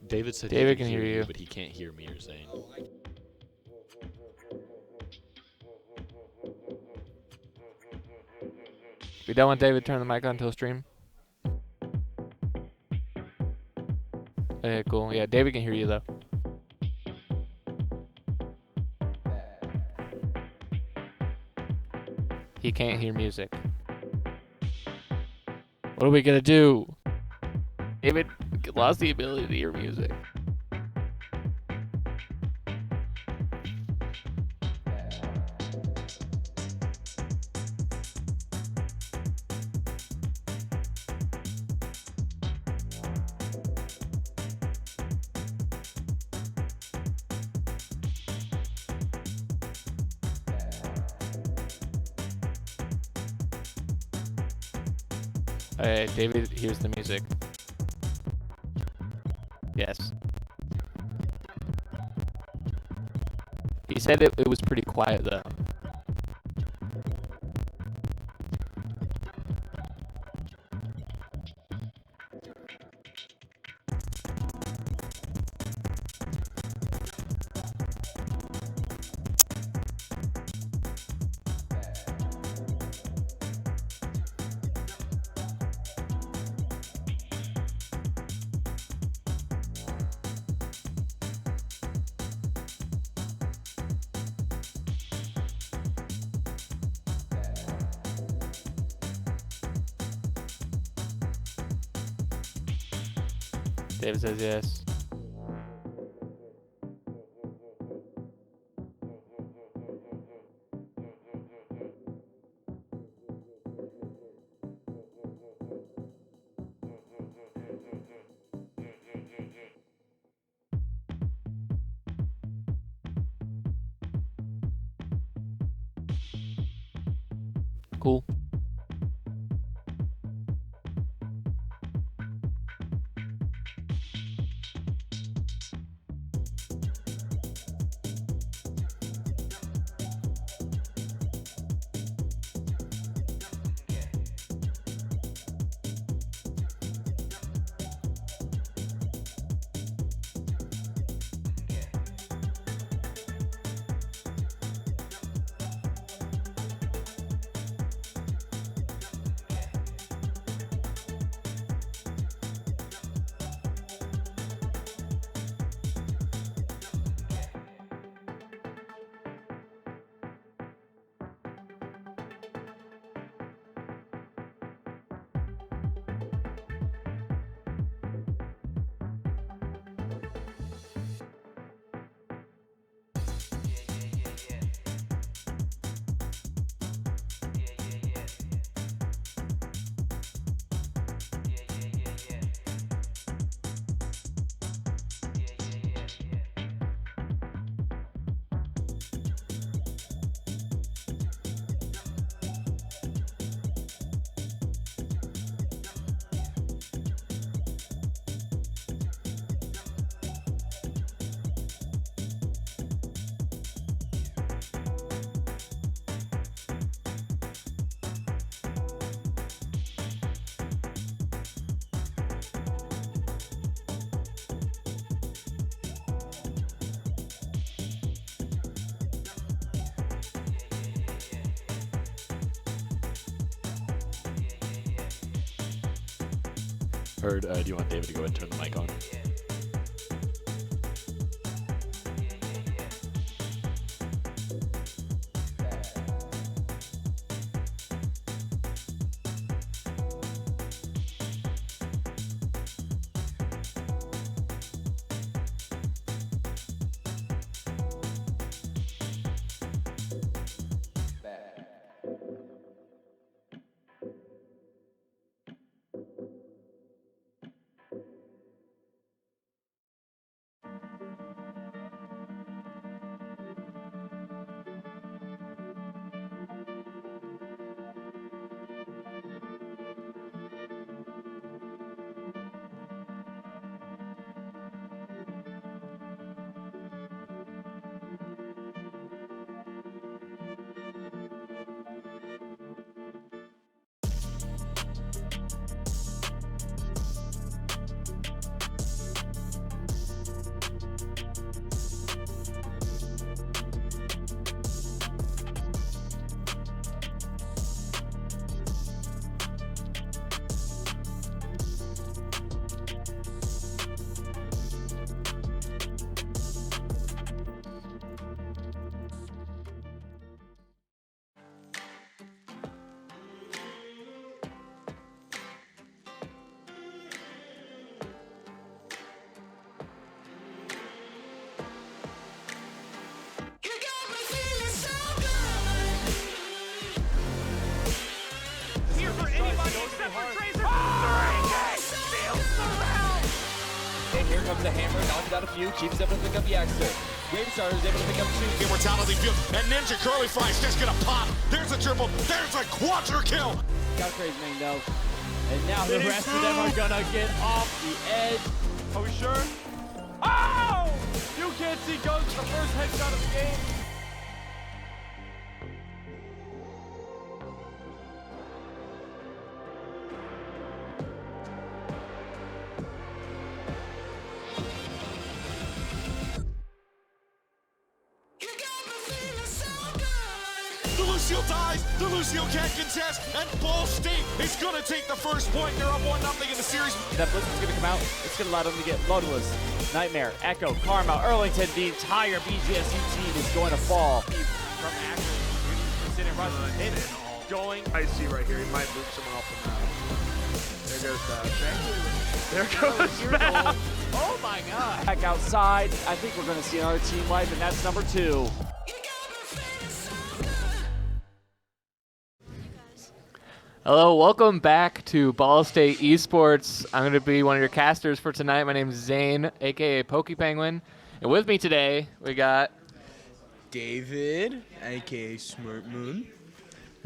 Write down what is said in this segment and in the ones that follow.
David said David he can hear you. but he can't hear me, you're saying. We don't want David to turn the mic on till stream. Okay, cool. Yeah, David can hear you though. He can't hear music. What are we gonna do? David lost the ability to hear music. David hears the music. Yes. He said it was pretty quiet though. David says yes. Cool. Heard, do you want David to go ahead and turn the mic on? comes the hammer, knocks out a few, keeps able to pick up the extra. Gravestar is able to pick up 2. Immortality field, and Ninja Curly Fry is just gonna pop. There's a triple, there's a quadra kill. Got crazy man though. And now the rest of them are gonna get off the edge. Are we sure? Oh! You can't see goes to the first headshot of the game. Lucio dies, the Lucio can't contest, and Ball State is gonna take the first point. They're up 1-0 in the series. That blitz is gonna come out. It's gonna allow them to get Modulus, Nightmare, Echo, Karma, Erlington. The entire BGSU team is going to fall. From action, considering rush. It's going. I see right here. He might move someone off the map. There goes that. There goes that. Oh my god. Back outside. I think we're gonna see another team wipe, and that's number 2. Hello, welcome back to Ball State Esports. I'm going to be one of your casters for tonight. My name is Zane, aka Pokey Penguin, and with me today we got David, aka Smart Moon,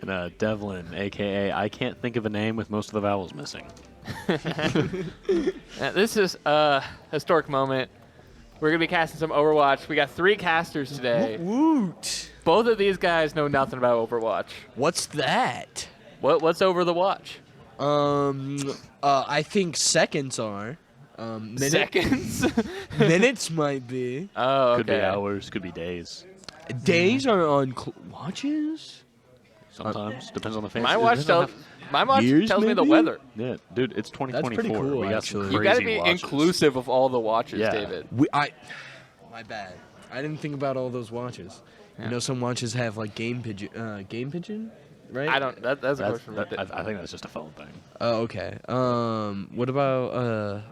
And Devlin, a.k.a. I can't think of a name with most of the vowels missing. This is a historic moment. We're going to be casting some Overwatch. We got 3 casters today. Woot! Both of these guys know nothing about Overwatch. What's that? What's over the watch? I think seconds are. Seconds? Minutes might be. Oh, okay. Could be hours, could be days. Days are on watches? Sometimes. Depends on the fancy. My watch tells Years, me the maybe? weather. Yeah, dude, it's 2024. pretty cool, we got actually. some You crazy got to be watches. inclusive of all the watches, Yeah. David. My bad. I didn't think about all those watches. Yeah. You know, some watches have like game pigeon, right? I don't. That's a That's, question. I think that's just a phone thing. Oh, okay. What about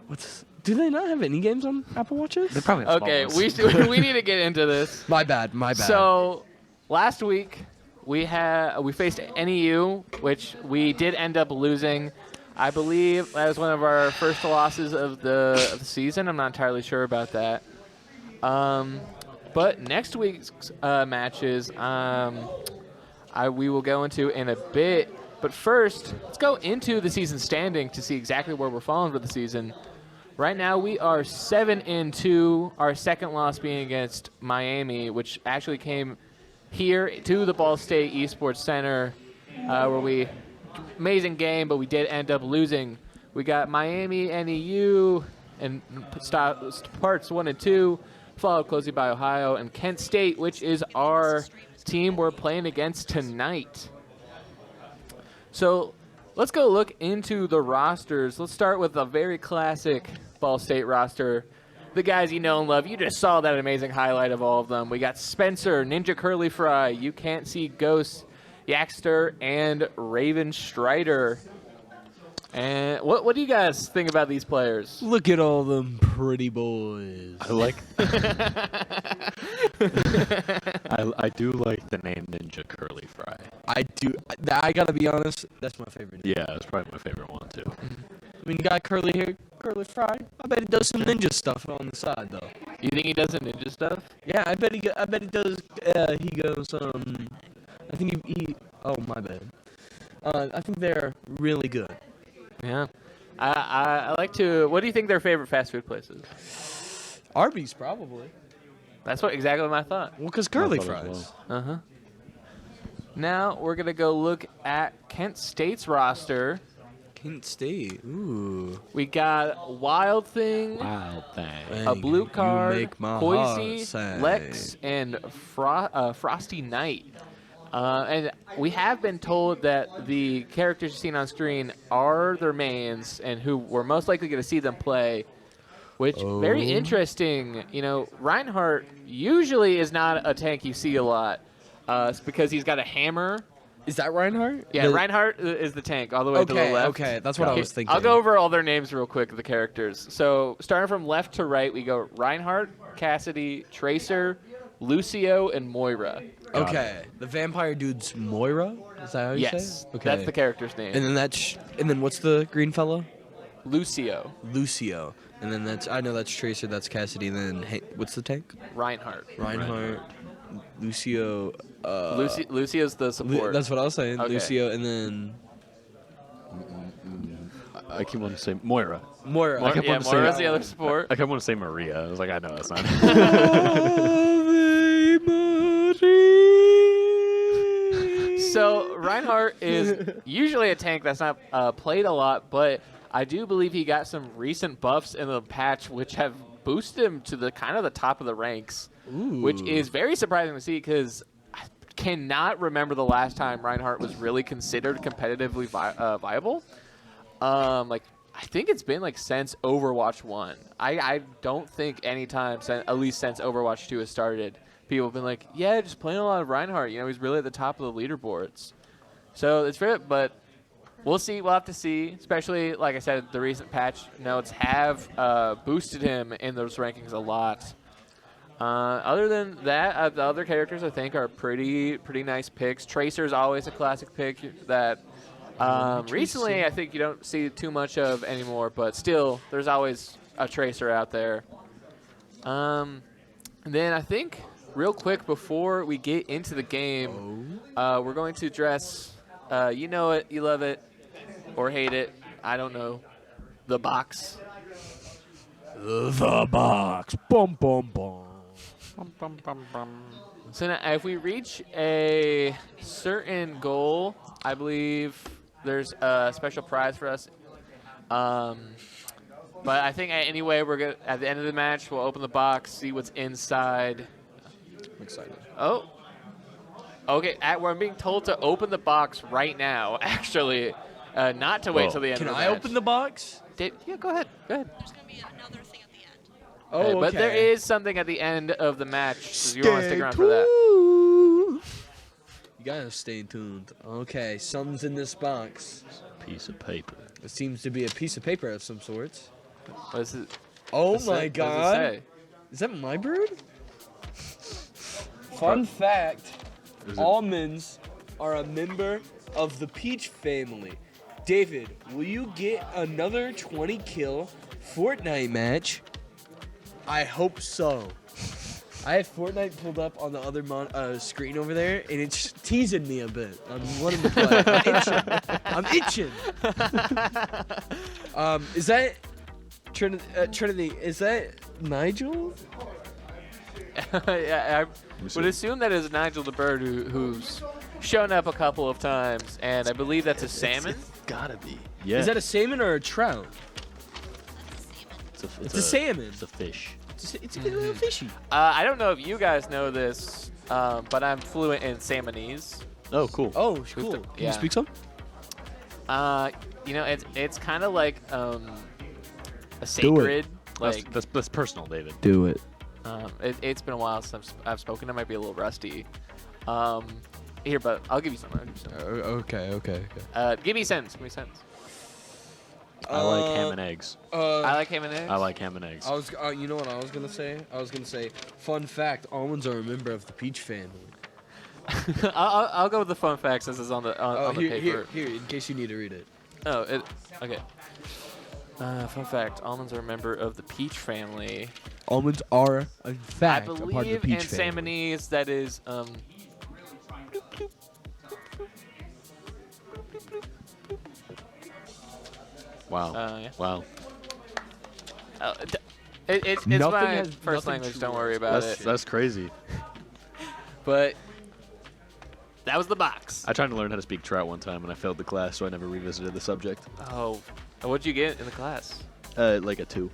do they not have any games on Apple Watches? They probably have Okay, small ones. we need to get into this. My bad. So last week we faced NEU, which we did end up losing. I believe that was one of our first losses of the season. I'm not entirely sure about that. But next week's matches, we will go into in a bit. But first, let's go into the season standing to see exactly where we're falling for the season. Right now, we are 7-2. Our second loss being against Miami, which actually came here to the Ball State Esports Center, where amazing game, but we did end up losing. We got Miami, NEU, and parts 1 and 2, followed closely by Ohio and Kent State, which is our team we're playing against tonight. So let's go look into the rosters. Let's start with a very classic Ball State roster. The guys you know and love. You just saw that amazing highlight of all of them. We got Spencer, Ninja Curly Fry, You Can't See Ghosts, Yaxter, and Raven Strider. And what do you guys think about these players? Look at all them pretty boys. I like. I do like the name Ninja Curly Fry. I do. I gotta be honest. That's my favorite. Yeah, that's probably my favorite one too. I mean, you got curly hair, curly fry. I bet he does some ninja stuff on the side though. You think he does some ninja stuff? Yeah, I bet he does. He goes. I think he. Oh my bad. I think they're really good. Yeah. I like to. What do you think their favorite fast food place is? Arby's probably. That's exactly my thought. Well, because curly I thought fries. as Now we're gonna go look at Kent State's roster. Kent State. Ooh. We got Wild Thing, Wow, thing. a Blue You Card, make my Poisey, heart sing. Lex, and Frosty Knight. And we have been told that the characters you've seen on screen are their mains and who we're most likely going to see them play, which very interesting. You know, Reinhardt usually is not a tank you see a lot. It's because he's got a hammer. Is that Reinhardt? Yeah, Reinhardt is the tank all the way to the left. Okay, that's what I was thinking. I'll go over all their names real quick, the characters. So starting from left to right, we go Reinhardt, Cassidy, Tracer, Lucio, and Moira. Okay, the vampire dude's Moira. Is that how you say? Yes, it? Okay, that's the character's name. And then what's the green fellow? Lucio. Lucio. And then I know that's Tracer, that's Cassidy, and then what's the tank? Reinhardt. Reinhardt, Lucio. Lucio's the support. That's what I was saying. Okay. Lucio, and then I keep wanting to say Moira. Moira. I kept wanting to say- Moira's the other support. I kept wanting to say Maria. I was like, I know that's not. So Reinhardt is usually a tank that's not played a lot, but I do believe he got some recent buffs in the patch which have boosted him to the kind of the top of the ranks, which is very surprising to see because I cannot remember the last time Reinhardt was really considered competitively viable. Like I think it's been like since Overwatch 1. I don't think any time, at least since Overwatch 2 has started, people have been like, yeah, just playing a lot of Reinhardt. You know, he's really at the top of the leaderboards. So it's fair, but we'll see. We'll have to see. Especially, like I said, the recent patch notes have boosted him in those rankings a lot. Other than that, the other characters I think are pretty nice picks. Tracer's always a classic pick that recently I think you don't see too much of anymore, but still, there's always a Tracer out there. And then I think, real quick, before we get into the game, we're going to address, you know it, you love it, or hate it, I don't know, the box. The box. Boom, boom, boom. So now, if we reach a certain goal, I believe there's a special prize for us. But I think anyway, we're gonna, at the end of the match, we'll open the box, see what's inside. I'm excited. Oh. Okay, we're being told to open the box right now, actually. Not to wait till the end of the match. Can I open the box? Yeah, go ahead. Go ahead. There's going to be another thing at the end. Oh, okay. But there is something at the end of the match, so you want to stick around for that. You gotta stay tuned. Okay, something's in this box. Piece of paper. It seems to be a piece of paper of some sorts. What is it? Oh What's my it- god. What does it say? Is that my bird? Fun fact, almonds are a member of the peach family. David, will you get another 20 kill Fortnite match? I hope so. I have Fortnite pulled up on the other screen over there, and it's teasing me a bit. I'm wanting to play. I'm itching. Is that Trinity? Is that Nigel? Yeah, I would assume that is Nigel the bird who's shown up a couple of times, and I believe that's a salmon. Gotta be. Yeah. Is that a salmon or a trout? It's a salmon. It's a fish. It's a little fishy. I don't know if you guys know this, but I'm fluent in Salmonese. Oh, cool. Oh, cool. Can Yeah. you speak some? You know, it's kind of like a sacred. Like That's personal, David. Do it. it's been a while since I've spoken. I might be a little rusty. Here, but I'll give you some. Okay. Give me sense. Give me sense. I like ham and eggs. I like ham and eggs. I like ham and eggs. I was, you know what I was gonna say? I was gonna say, fun fact: almonds are a member of the peach family. I'll go with the fun facts since it's on the on the paper. Here, in case you need to read it. Oh, okay. Fun fact: almonds are a member of the peach family. Almonds are, in I fact, a part of the believe in peach family. Salmonese that is Wow. Yeah. Wow. It's Nothing my has- first nothing language. true Don't worry about it. That's crazy. But that was the box. I tried to learn how to speak trout one time and I failed the class, so I never revisited the subject. Oh, what'd you get in the class? Like a 2.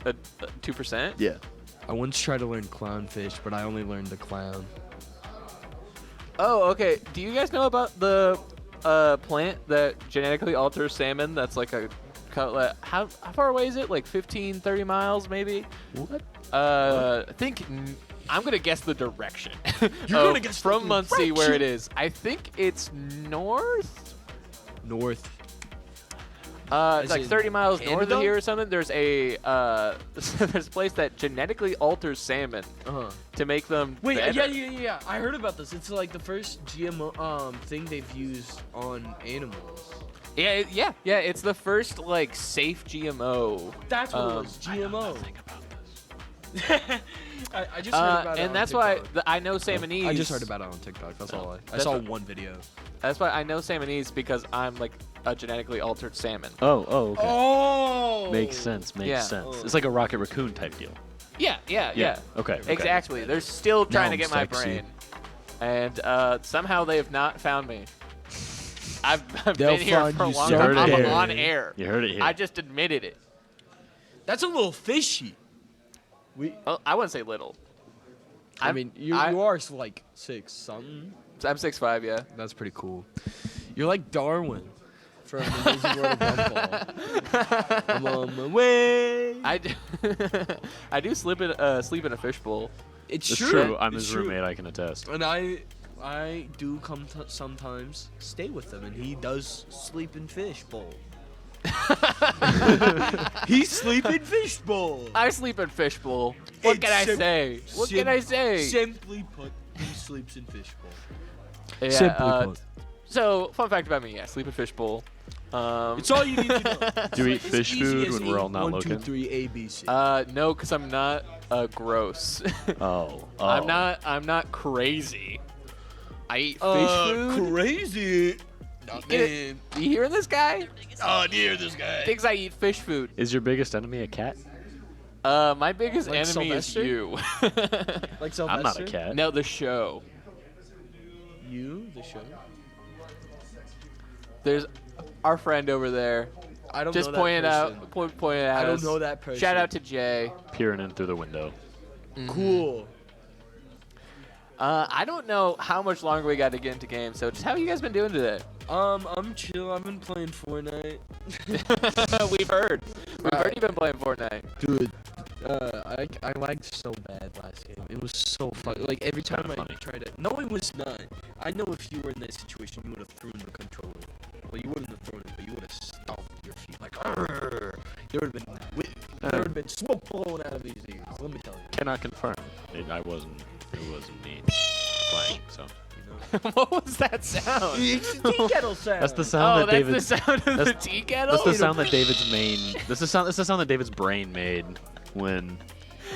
2%? Yeah. I once tried to learn clownfish, but I only learned the clown. Oh, okay. Do you guys know about the plant that genetically alters salmon? That's like a cutlet. How far away is it? Like 15, 30 miles, maybe? What? I think I'm gonna guess the direction. You're gonna guess the from Muncie where it direction? is. I think it's north. North. It's Is like it 30 miles north Canada? of here or something. There's a there's a place that genetically alters salmon to make them Wait, better. yeah. I heard about this. It's like the first GMO thing they've used on animals. Yeah. It's the first like safe GMO. That's what it was. GMO. I just heard about it and on that's TikTok. why I know Salmonese. I just heard about it on TikTok. That's all I That's saw what- one video. That's why I know Salmonese because I'm like a genetically altered salmon. Oh, okay. Oh. Makes sense. Makes Yeah. sense. It's like a rocket raccoon type deal. Yeah. Okay. Exactly. They're still trying to I'm get my sexy. brain, and somehow they have not found me. I've They'll been here find for a you long so time. I'm soon. on air. You heard it here. I just admitted it. That's a little fishy. Well, I wouldn't say little. I mean, you I- are like 6 something. I'm 6'5", yeah. That's pretty cool. You're like Darwin from the Amazing World of Gumball. I'm on my way. I do sleep in a fishbowl. It's It's true. true. I'm It's his true. roommate. I can attest. And I do come sometimes stay with him, and he does sleep in fishbowl. He's sleeping fishbowl. I sleep in fishbowl. What can I say? What can I say? Simply put, he sleeps in fishbowl. Yeah, Simply put. So, fun fact about me, yeah, sleep in fishbowl. It's all you need to know. Do you eat It's fish easy food as when we're all not 1, 2, looking? 3, A, B, C. No, because I'm not gross. Oh. I'm not crazy. I eat fish food. Crazy. Not me. You hearing this guy? Oh, dear, this guy. Thinks I eat fish food. Is your biggest enemy a cat? My biggest Like enemy Sylvester? is you. Like Sylvester? I'm not a cat. No, the show. You, the show? There's our friend over there. I don't Just know that pointed person. out. Pointed out. I don't know that person. Shout out to Jay. Peering in through the window. Cool. I don't know how much longer we got to get into games. So, just how have you guys been doing today? I'm chill. I've been playing Fortnite. We've heard. We've heard you've been playing Fortnite. Dude, I lagged so bad last game. It was so fun. Like every time I funny. tried to. No, it was not. I know if you were in that situation, you would have thrown the controller. Well, you wouldn't have thrown it, but you would have stomped your feet like. Arr! There would have been smoke blowing out of these ears. Let me tell you. Cannot confirm. It wasn't me playing. So. What was that sound? It's the tea kettle sound. That's the sound Oh, that that's David's. the sound of the that's- tea kettle? That's the sound that David's main. That's the sound that David's brain made when.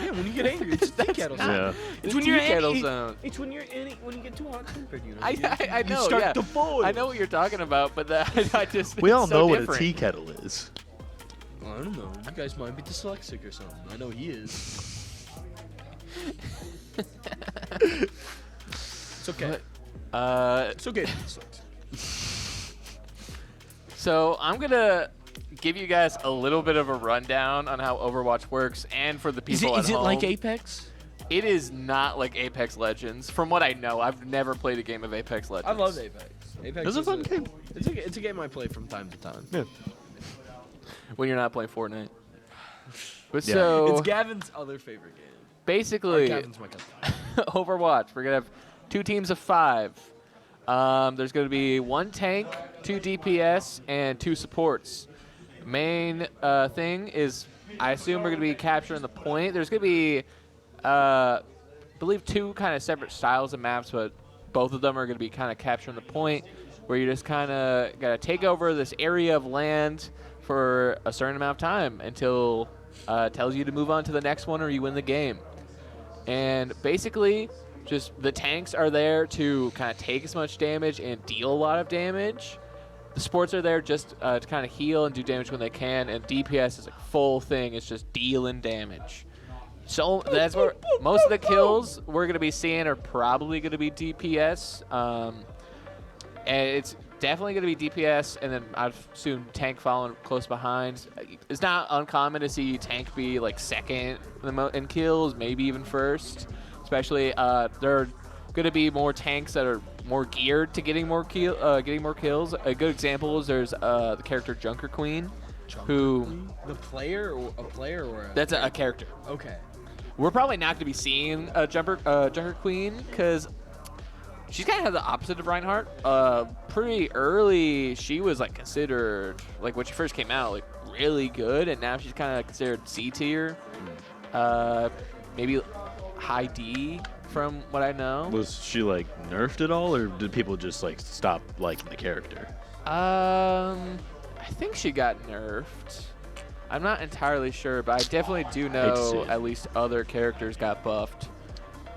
Yeah, when you get angry, it's the tea kettle sound. Yeah. It's The when you're tea kettle angry. sound. It's when you're when you get too hot tempered. You know. I You know, start yeah. to boil. I know what you're talking about, but I just. We all it's so know different. what a tea kettle is. I don't know. You guys might be dyslexic or something. I know he is. It's okay. It's okay. So I'm gonna give you guys a little bit of a rundown on how Overwatch works, and for the people at home. Apex? It is not like Apex Legends. From what I know, I've never played a game of Apex Legends. I love Apex. Apex It's a is fun game. It's a game I play from time to time. Yeah. When you're not playing Fortnite. But Yeah. so It's Gavin's other favorite game. basically, Gavin's my cousin. Overwatch. We're gonna have 2 teams of 5. There's gonna be 1 tank, 2 DPS, and 2 supports. Main thing is, I assume we're gonna be capturing the point. There's gonna be, I believe, 2 kind of separate styles of maps, but both of them are gonna be kind of capturing the point, where you just kind of gotta take over this area of land for a certain amount of time until it tells you to move on to the next one or you win the game. And basically, just the tanks are there to kind of take as much damage and deal a lot of damage. The supports are there just to kind of heal and do damage when they can, and DPS is a full thing. It's just dealing damage. So that's where most of the kills we're going to be seeing are probably going to be DPS. And it's definitely going to be DPS, and then I'd assume tank following close behind. It's not uncommon to see tank be like second in kills, maybe even first. Especially, there are going to be more tanks that are more geared to getting more kills. A good example is there's the character Junker Queen, who The player or a player or a that's a character. Okay. We're probably not going to be seeing a Junker Queen because she's kind of the opposite of Reinhardt. Pretty early, she was like considered, like when she first came out, like really good, and now she's kind of considered C tier. Maybe high D from what I know. Was she like nerfed at all, or did people just like stop liking the character? I think she got nerfed. I'm not entirely sure, but I definitely do know at least other characters got buffed.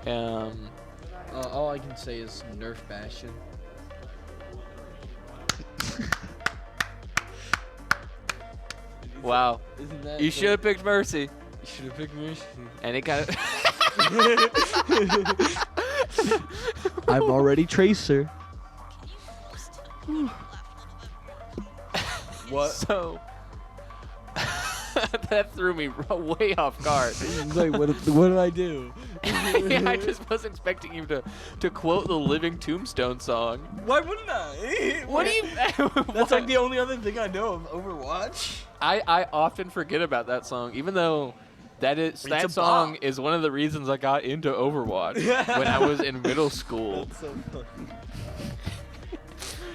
All I can say is Nerf Bastion. Wow. Isn't that You should have picked Mercy. You should have picked Mercy. And it got I'm already Tracer. What? So that threw me way off guard. Like, what did I do? Yeah, I just was expecting you to quote the Living Tombstone song. Why wouldn't I? What do you? That's like the only other thing I know of Overwatch. I often forget about that song, even though that song is one of the reasons I got into Overwatch when I was in middle school. That's so fun.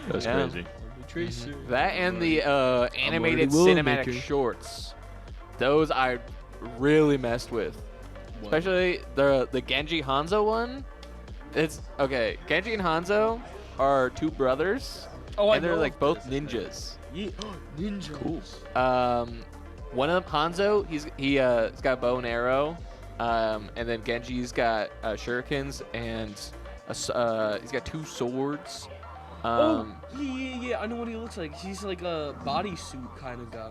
That's Yeah. crazy. Tracer. That and the animated already cinematic Willowmaker. shorts. Those I really messed with. Especially the Genji Hanzo one. It's okay. Genji and Hanzo are two brothers. Oh, I and they're know like of both this. ninjas. Yeah. Ninja. Cool. One of them, Hanzo, he's got a bow and arrow, and then Genji's got shurikens and he's got two swords. Yeah. I know what he looks like. He's like a bodysuit kind of guy.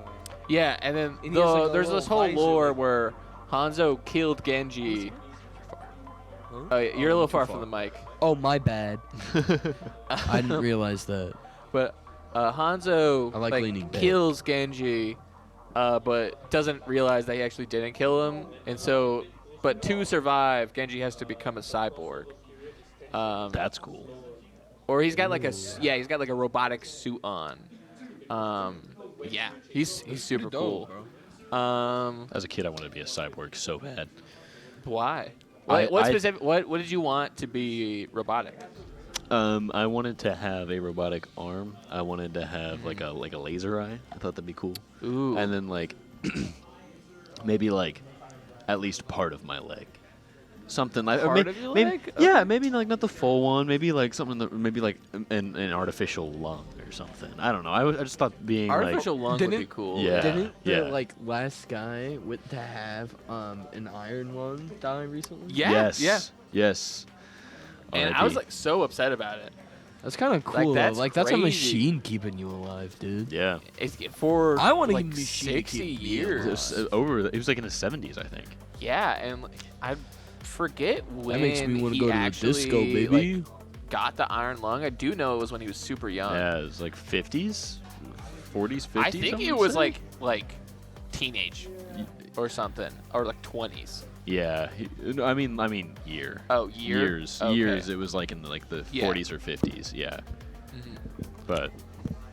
Yeah, and then And he has, like, a there's this little whole visor, lore like- where Hanzo killed Genji. Oh, yeah, you're a little far from the mic. Oh, my bad. I didn't realize that. But Hanzo I like leaning back. kills Genji, but doesn't realize that he actually didn't kill him, and so, but to survive, Genji has to become a cyborg. That's cool. Or he's got like he's got like a robotic suit on. Yeah, he's super cool. As a kid, I wanted to be a cyborg so bad. Why? I- What did you want to be robotic? I wanted to have a robotic arm. I wanted to have like a laser eye. I thought that'd be cool. Ooh. And then like maybe like at least part of my leg. Something like Part of your leg? Yeah, maybe like not the full one. Maybe like something that maybe like an artificial lung or something. I don't know. I just thought being Artificial lung would be didn't- cool. Yeah. Didn't the yeah. last guy to have an iron one die recently? like Yeah. yes, Yeah. yes. And I was like so upset about it. That's kind of Like, cool. that's Like that's a crazy. machine keeping you alive, dude. yeah. It's for I wanna like give him a machine to 60 keep me years. It was, he was like in his 70s, I think. Yeah, and like, I forget when That makes me want to go to the actually, disco, baby. Like, got the iron lung. I do know it was when he was super young. Yeah, it was like 50s, 40s, 50s. I think it some was say? like teenage or something, or like 20s. Yeah, I mean year. Oh, Years. Okay. Years. It was like in the 40s or 50s. Yeah. But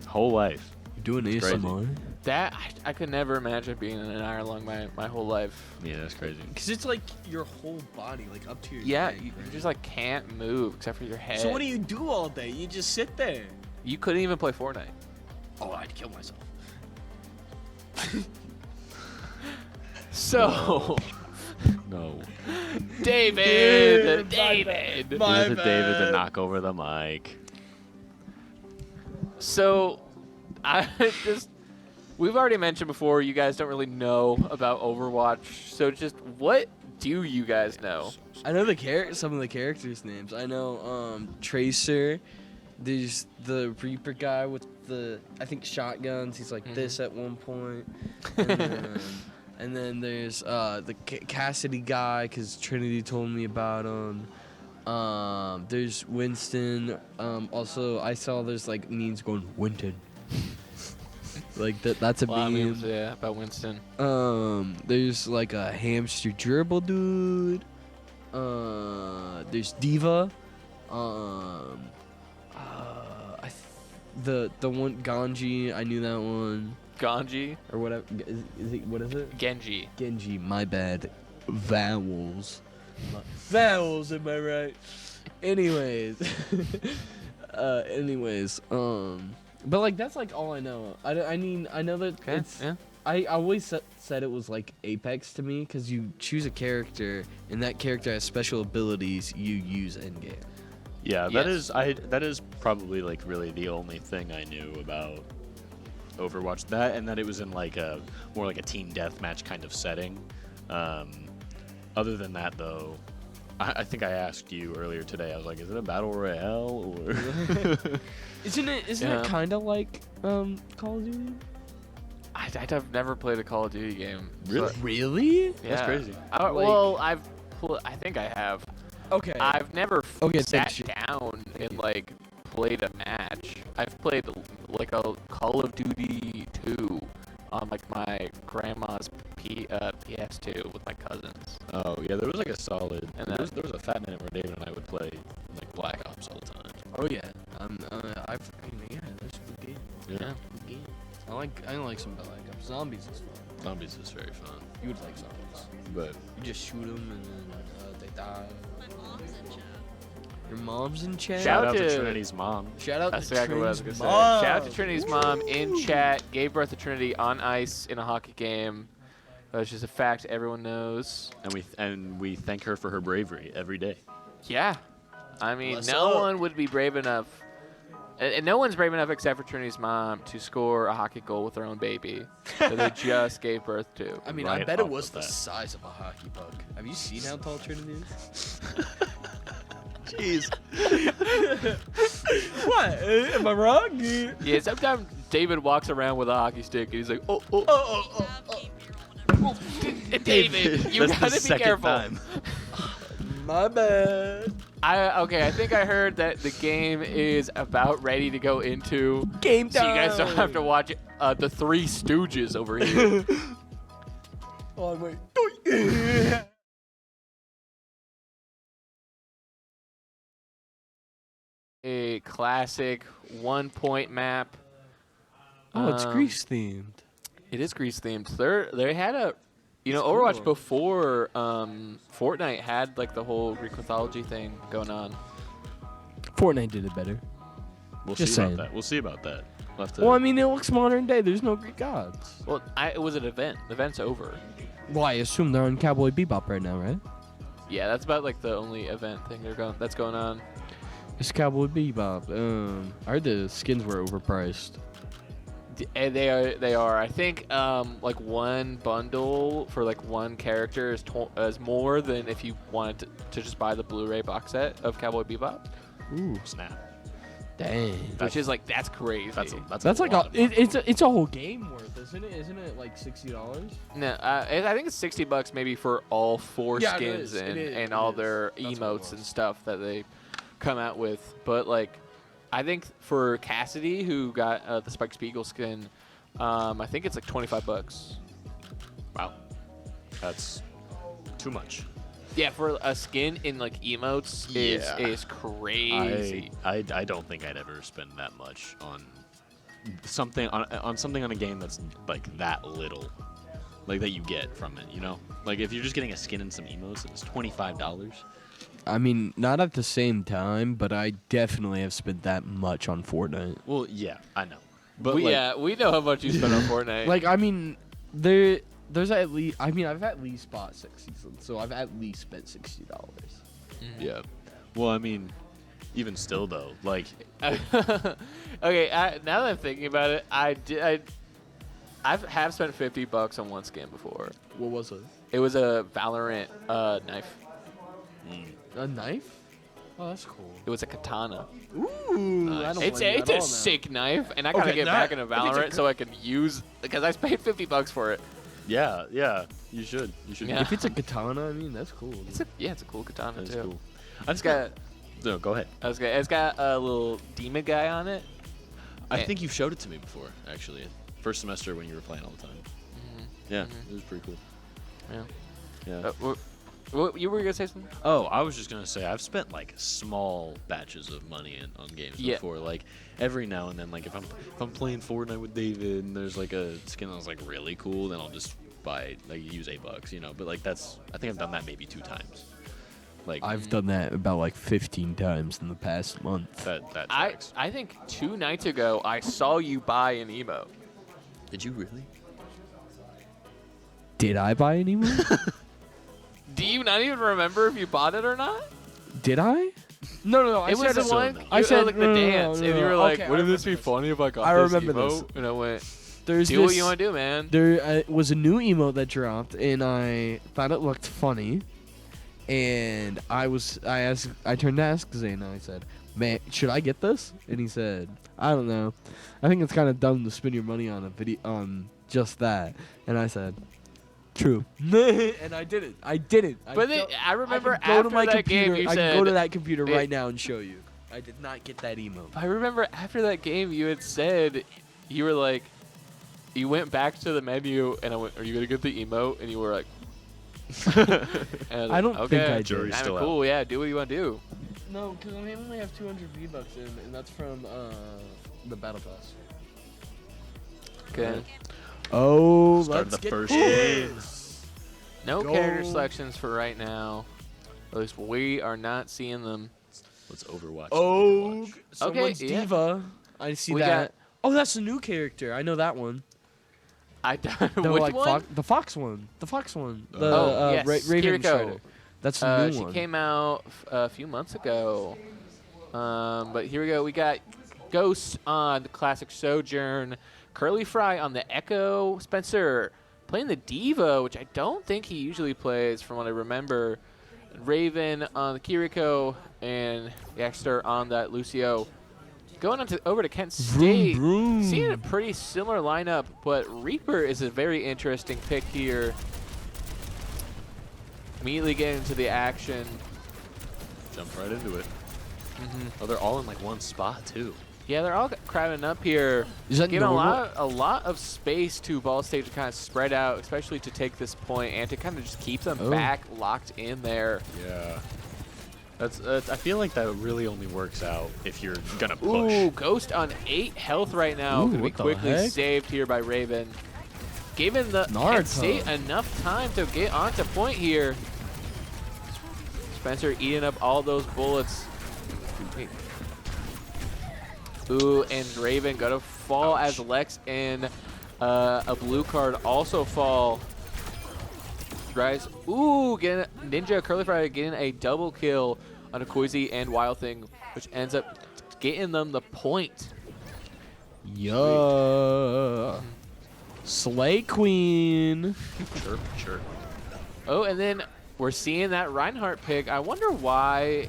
whole life. You're doing crazy. ASMR? That I could never imagine being in an iron lung my whole life. Yeah, that's crazy. Because it's like your whole body, like up to your Yeah, neck, you right? just like can't move except for your head. So what do you do all day? You just sit there. You couldn't even play Fortnite. Oh, I'd kill myself. So, No. David. My Give it to David to bad. knock over the mic. So, we've already mentioned before, you guys don't really know about Overwatch. So, just what do you guys know? I know some of the characters' names. I know Tracer. There's the Reaper guy with I think shotguns. He's like this at one point. And then there's the Cassidy guy because Trinity told me about him. There's Winston. Also, I saw there's like memes going Winton. Like that's a A lot of meme. memes, yeah, about Winston. There's like a hamster gerbil dude. There's Diva. The one Ganji, I knew that one Ganji, or whatever. What is it? Genji. Genji, my bad. Vowels. Vowels, am I right? Anyways. But like that's like all I know. I mean, I know that Okay, it's. yeah. I always said it was like Apex to me because you choose a character and that character has special abilities you use in game. Yeah, Yes. that is probably like really the only thing I knew about Overwatch. That and that it was in like a more like a team deathmatch kind of setting. Other than that, though, I think I asked you earlier today. I was like, "Is it a battle royale or?" Isn't it kind of like Call of Duty? I've never played a Call of Duty game. Really? So, Really? yeah. That's crazy. Well, I think I have. Okay. I've never Okay, sat thanks. down and like played a match. I've played like a Call of Duty 2 on like my grandma's PS2 with my cousins. Oh yeah, there was like a solid. And There was a fat minute where David and I would play like Black Ops all the time. Oh yeah. That's a good game. Yeah. Good game. I like some Black Ops. Zombies is fun. Zombies is very fun, You would like zombies. but You just shoot them and then they die. My mom's in chat. Your mom's in chat. Shout shout out to- to Trinity's mom. Shout out That's to exactly what I was Trinity's gonna say. mom. Shout out to Trinity's mom in chat. Gave birth to Trinity on ice in a hockey game. That's just a fact everyone knows. And we thank her for her bravery every day. Yeah. I mean, What's no up? one would be brave enough, and no one's brave enough except for Trinity's mom to score a hockey goal with their own baby that they just gave birth to. I mean, I Right bet it off was the the bat. size of a hockey puck. Have you seen how tall Trinity is? Jeez. What? Am I wrong? Yeah, sometimes David walks around with a hockey stick and he's like, oh. Have game bureau whenever. David, you That's gotta the be second careful. time. My bad. Okay, I think I heard that the game is about ready to go into Game so time. you guys don't have to watch the Three Stooges over here. Oh, wait. A classic 1-point map. Oh, it's Um, Greece themed. It is Greece themed. They had a, It's Overwatch cool. before Fortnite had like the whole Greek mythology thing going on. Fortnite did it better. We'll Just see saying. about that. We'll see about that. We'll have to- Well, I mean, it looks modern day. There's no Greek gods. Well, it was an event. The event's over. Well, I assume they're on Cowboy Bebop right now, right? Yeah, that's about like the only event thing that's going on. It's Cowboy Bebop. I heard the skins were overpriced. And they are. I think like one bundle for like one character is more than if you wanted to just buy the Blu-ray box set of Cowboy Bebop, Ooh, snap. dang. which is like that's crazy. That's like lot of money. it's a whole game worth, isn't it? Isn't it like $60? No, I think it's $60 maybe for all 4 Yeah, it skins is, it is, and it all is. their That's what it emotes and was. stuff that they come out with. But like, I think for Cassidy, who got the Spike Spiegel skin, I think it's like $25. Wow. That's too much. Yeah, for a skin in like emotes Yeah. is crazy. I don't think I'd ever spend that much on something on a game that's like that little, like that you get from it. You know, like if you're just getting a skin and some emotes, and it's $25. I mean, not at the same time, but I definitely have spent that much on Fortnite. Well, yeah, I know, but we know how much you spend on Fortnite. Like, I mean, there's at least. I mean, I've at least bought 6 seasons, so I've at least spent $60. yeah. Well, I mean, even still though, like Okay, now that I'm thinking about it, I have spent $50 on one skin before. What was it? It was a Valorant knife. A knife? Oh, that's cool. It was a katana. Ooh, I don't It's blame you it's at a all now. sick knife, and I gotta Okay, get back into if it's a Valorant so I can use because I paid $50 for it. yeah, you should. Yeah. If it's a katana, I mean, that's cool. It's a cool katana That's too. cool. It's got No, go ahead. it's got a little demon guy on it. I think you've showed it to me before, actually. First semester when you were playing all the time. Yeah, it was pretty cool. Yeah. Yeah. What you were gonna say something? Oh, I was just gonna say I've spent like small batches of money on games Yeah. before. Like every now and then, like if I'm playing Fortnite with David and there's like a skin that's like really cool, then I'll just buy it, like use $8, you know. But like I think I've done that maybe 2 times. Like I've done that about like 15 times in the past month. that I tracks. think 2 nights ago I saw you buy an emote. Did you really? Did I buy any more? Do you not even remember if you bought it or not? Did I? No. I It was said the one. no. I said like the dance, and you were like, okay, I "Wouldn't this remember be funny if I got I this remember emote?" this. And I went, There's Do what this- you want to do, man. There was a new emote that dropped, and I thought it looked funny. And I turned to ask Zane, and I said, "Man, should I get this?" And he said, "I don't know. I think it's kind of dumb to spend your money on a video on just that." And I said, "True." And I did it. But I remember I can go to after my that computer. game, you I said. can go to that computer it- right now and show you. I did not get that emote. I remember after that game, you had said you were like, you went back to the menu, and I went, "Are you gonna get the emote?" And you were like, and was I don't like, think okay, I did. Jury's kinda still out. cool. Yeah, do what you want to do. No, because I only have 200 V-Bucks in, and that's from the Battle Pass. Okay. Oh, Started let's the get first this. No Go. character selections for right now. At least we are not seeing them. Let's Overwatch. Oh, Overwatch. someone's yeah. diva. I see We that. Oh, that's a new character. I know that one. The, Which like, one? the Fox one. The Fox one. The Oh, yes, Raven Kiriko. Strider. That's a new She one. came out a few months ago. But here we go. We got Ghost on the classic Sojourn. Curly Fry on the Echo. Spencer playing the Diva, which I don't think he usually plays from what I remember. Raven on the Kiriko. And Yaxter on that Lucio. Going over to Kent State. vroom. Seeing a pretty similar lineup, but Reaper is a very interesting pick here. Immediately getting into the action. Jump right into it. Oh, they're all in like one spot too. Yeah, they're all crowding up here. Is that Giving normal? a lot of space to Ball State to kind of spread out, especially to take this point and to kind of just keep them Oh. back locked in there. Yeah. That's. I feel like that really only works out if you're gonna push. Ooh, Ghost on 8 health right now. Ooh, Gonna be what the quickly heck? saved here by Raven. Giving the Naruto. Kent State enough time to get onto point here. Spencer eating up all those bullets. Ooh, and Raven gonna fall as Lex and a blue card also fall. Rise. Ooh, getting Ninja Curly Fry getting a double kill on a Koizi and Wild Thing, which ends up getting them the point. Yeah. Slay Queen. Sure. Oh, and then we're seeing that Reinhardt pick. I wonder why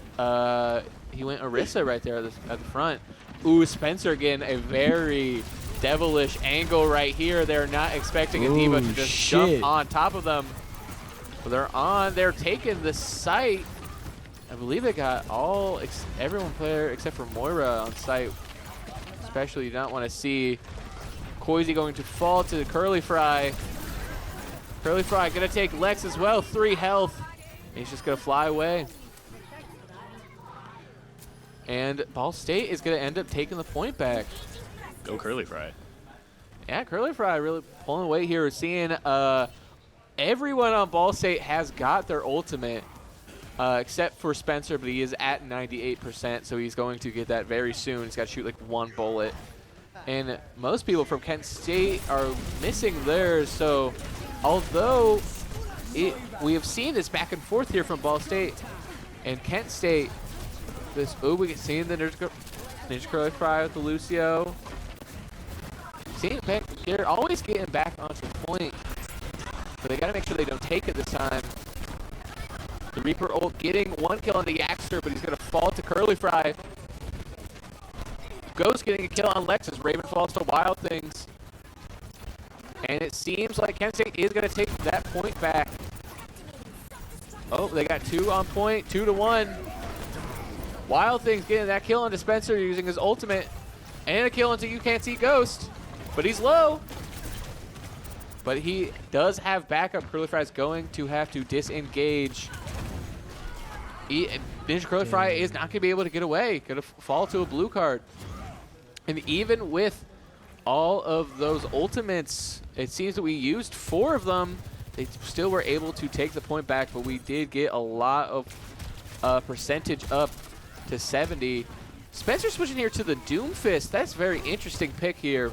he went Orisa right there at the front. Ooh, Spencer getting a very devilish angle right here. They're not expecting a Diva to just jump on top of them. But they're taking the site. I believe they got everyone player except for Moira on site. Especially you don't want to see Koizi going to fall to Curly Fry. Curly Fry gonna take Lex as well, 3 health. And he's just gonna fly away. And Ball State is gonna end up taking the point back. Go Curly Fry. Yeah, Curly Fry really pulling away here. We're seeing everyone on Ball State has got their ultimate, except for Spencer, but he is at 98%, so he's going to get that very soon. He's got to shoot like 1 bullet. And most people from Kent State are missing theirs, so although we have seen this back and forth here from Ball State and Kent State, we get seeing the Ninja Curly Fry with the Lucio. Seeing back, they're always getting back onto the point, but they gotta make sure they don't take it this time. The Reaper ult getting 1 kill on the Yaxter, but he's gonna fall to Curly Fry. Ghost getting a kill on Lex as Raven falls to Wild Things. And it seems like Kent State is gonna take that point back. Oh, they got 2 on point, 2-1. Wild Things getting that kill on Spencer using his ultimate. And a kill into You Can't See Ghost. But he's low. But he does have backup. Curly Fry's going to have to disengage. Ninja Curly Fry is not going to be able to get away. Going to fall to a blue card. And even with all of those ultimates, it seems that we used 4 of them. They still were able to take the point back, but we did get a lot of percentage up to 70. Spencer switching here to the Doomfist. That's a very interesting pick here.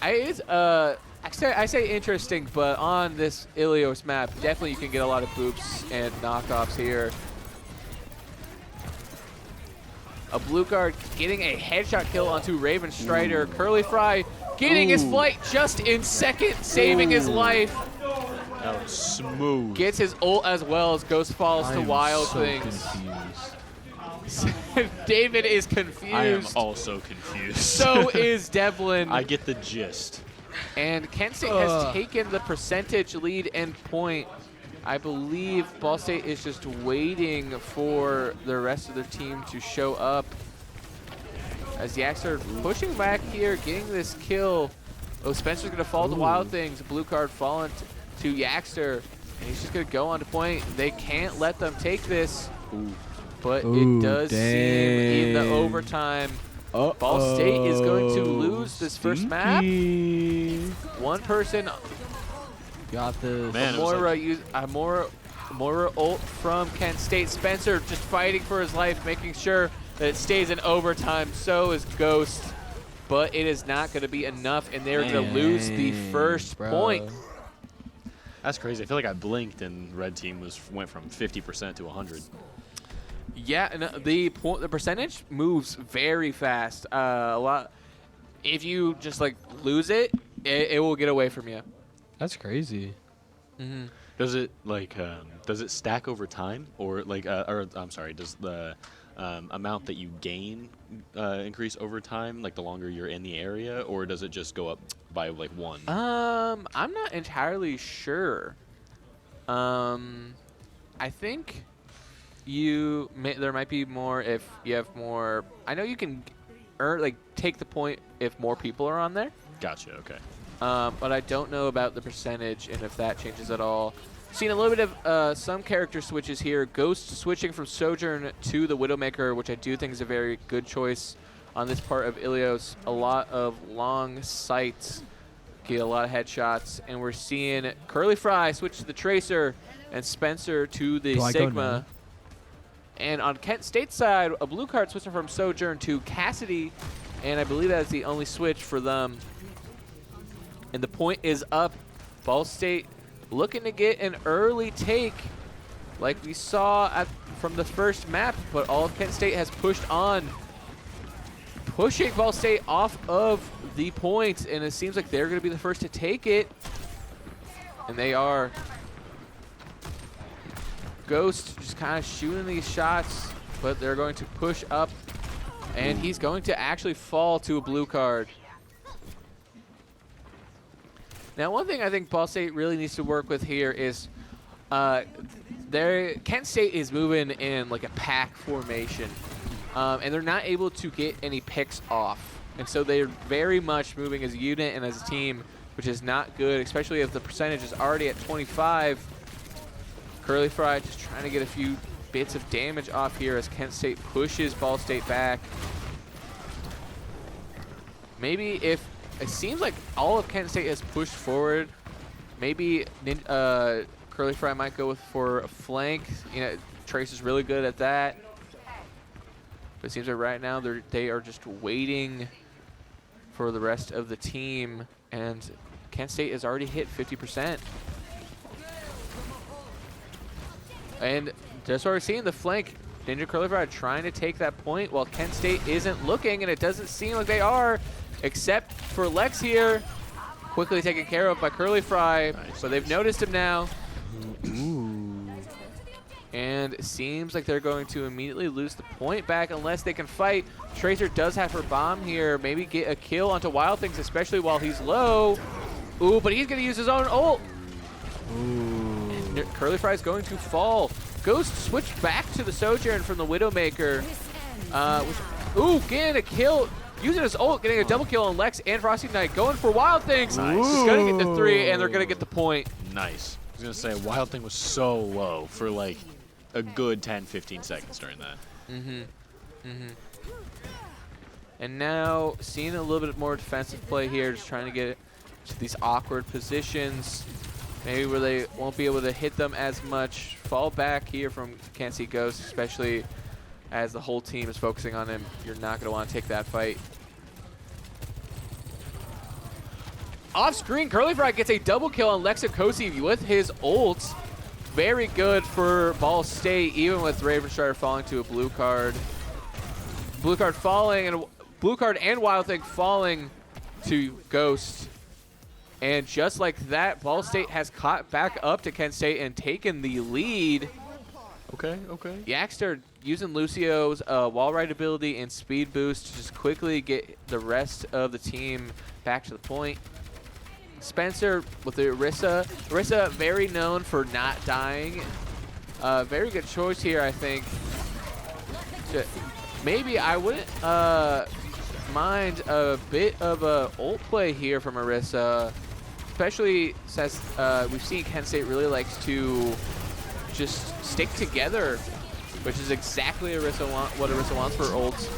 I say interesting, but on this Ilios map, definitely you can get a lot of boops and knockoffs here. A blue guard getting a headshot kill onto Raven Strider. Curly Fry getting his flight just in second, saving his life. That was smooth. Gets his ult as well as Ghost falls to Wild so Things. confused. David is confused. I am also confused. So is Devlin. I get the gist. And Kent State has taken the percentage lead and point. I believe Ball State is just waiting for the rest of their team to show up. As the Yaks are pushing back here, getting this kill. Oh, Spencer's going to fall to Wild Things. Blue card falling to Yaxter. And he's just going to go on to point. They can't let them take this. But it does seem in the overtime. Ball State is going to lose this first map. One person, Got this. Man, it was Moira, like- use Moira ult from Kent State. Spencer just fighting for his life, making sure that it stays in overtime. So is Ghost. But it is not going to be enough, and they're going to lose the first point. That's crazy. I feel like I blinked and red team went from 50% to 100. Yeah, and the percentage moves very fast. A lot. If you just like lose it, it will get away from you. That's crazy. Does it like does it stack over time, or like or I'm sorry, does the amount that you gain increase over time, like the longer you're in the area, or does it just go up by like 1? I'm not entirely sure. I think there might be more if you have more. I know you can take the point if more people are on there. Gotcha. Okay. But I don't know about the percentage and if that changes at all. Seen a little bit of some character switches here. Ghost switching from Sojourn to the Widowmaker, which I do think is a very good choice on this part of Ilios. A lot of long sights, get a lot of headshots, and we're seeing Curly Fry switch to the Tracer and Spencer to the Sigma. And on Kent State's side, a blue card switching from Sojourn to Cassidy, and I believe that's the only switch for them. And the point is up. Ball State looking to get an early take like we saw from the first map, but all of Kent State has pushed on, pushing Ball State off of the points, and it seems like they're going to be the first to take it. And they are. Ghost just kind of shooting these shots, but they're going to push up, and he's going to actually fall to a blue card. Now, one thing I think Ball State really needs to work with here is Kent State is moving in like a pack formation, and they're not able to get any picks off. And so they're very much moving as a unit and as a team, which is not good, especially if the percentage is already at 25. Curly Fry just trying to get a few bits of damage off here as Kent State pushes Ball State back. Maybe if it seems like all of Kent State has pushed forward, maybe Curly Fry might go for a flank. You know, Trace is really good at that. But it seems like right now they are just waiting for the rest of the team, and Kent State has already hit 50%. And just what we're seeing, the flank, Ninja Curly Fry trying to take that point while Kent State isn't looking, and it doesn't seem like they are, except for Lex here, quickly taken care of by Curly Fry. Nice. So they've noticed him now. And it seems like they're going to immediately lose the point back unless they can fight. Tracer does have her bomb here, maybe get a kill onto Wild Things, especially while he's low. Ooh, but he's going to use his own ult. Curly Fry is going to fall. Ghost switched back to the Sojourn from the Widowmaker. Getting a kill. Using his ult, getting a double kill on Lex and Frosty Knight. Going for Wild Things. Nice. He's going to get the 3, and they're going to get the point. Nice. I was going to say, Wild Thing was so low for like a good 10-15 seconds during that. And now seeing a little bit more defensive play here, just trying to get to these awkward positions. Maybe where they won't be able to hit them as much. Fall back here from Can't See Ghost, especially as the whole team is focusing on him. You're not going to want to take that fight. Off screen, Curly Fry gets a double kill on Lexikosi with his ult. Very good for Ball State, even with Ravenstrider falling to a blue card. Blue card falling, and Blue card and Wild Thing falling to Ghost. And just like that, Ball State has caught back up to Kent State and taken the lead. Okay, okay. Yaxter using Lucio's wall ride ability and speed boost to just quickly get the rest of the team back to the point. Spencer with the Orisa. Orisa very known for not dying. Very good choice here, I think. Maybe I wouldn't mind a bit of a ult play here from Orisa, especially since we've seen Kent State really likes to just stick together, which is exactly what Orisa wants for ults.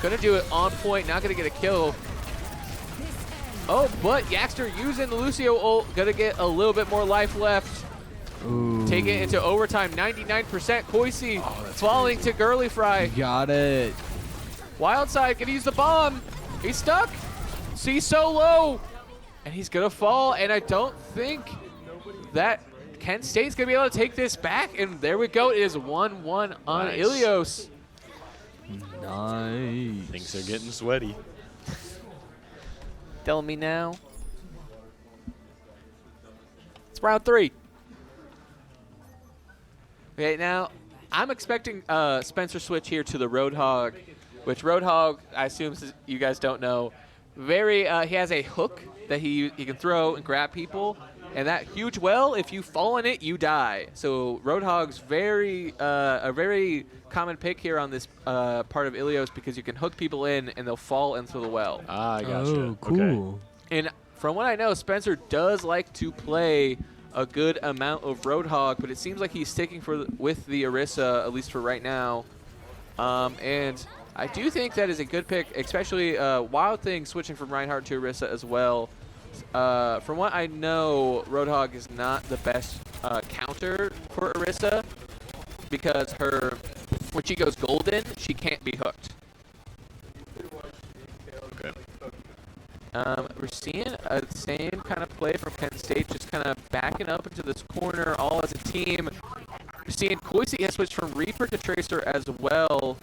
Gonna do it on point, not gonna get a kill. Oh, but Yaxter using the Lucio ult, gonna get a little bit more life left. Ooh. Take it into overtime, 99%. Koisi falling to Girly Fry. Got it. Wildside gonna use the bomb. He's stuck. He's so low. And he's gonna fall, and I don't think that Kent State's gonna be able to take this back. And there we go, it is 1-1 on Nice. Ilios. Nice. Things are getting sweaty. Tell me now. It's round 3. Okay, now I'm expecting Spencer switch here to the Roadhog, which Roadhog, I assume you guys don't know, he has a hook that he can throw and grab people, and that huge well, if you fall in it, you die. So Roadhog's a very common pick here on this part of Ilios because you can hook people in and they'll fall into the well. Ah, I gotcha. Oh, cool. Okay. And from what I know, Spencer does like to play a good amount of Roadhog, but it seems like he's sticking with the Orisa, at least for right now. And I do think that is a good pick, especially Wild Thing switching from Reinhardt to Orisa as well. From what I know, Roadhog is not the best counter for Orisa because when she goes golden, she can't be hooked. Okay. We're seeing the same kind of play from Kent State, just kind of backing up into this corner all as a team. We're seeing Koisi has switched from Reaper to Tracer as well.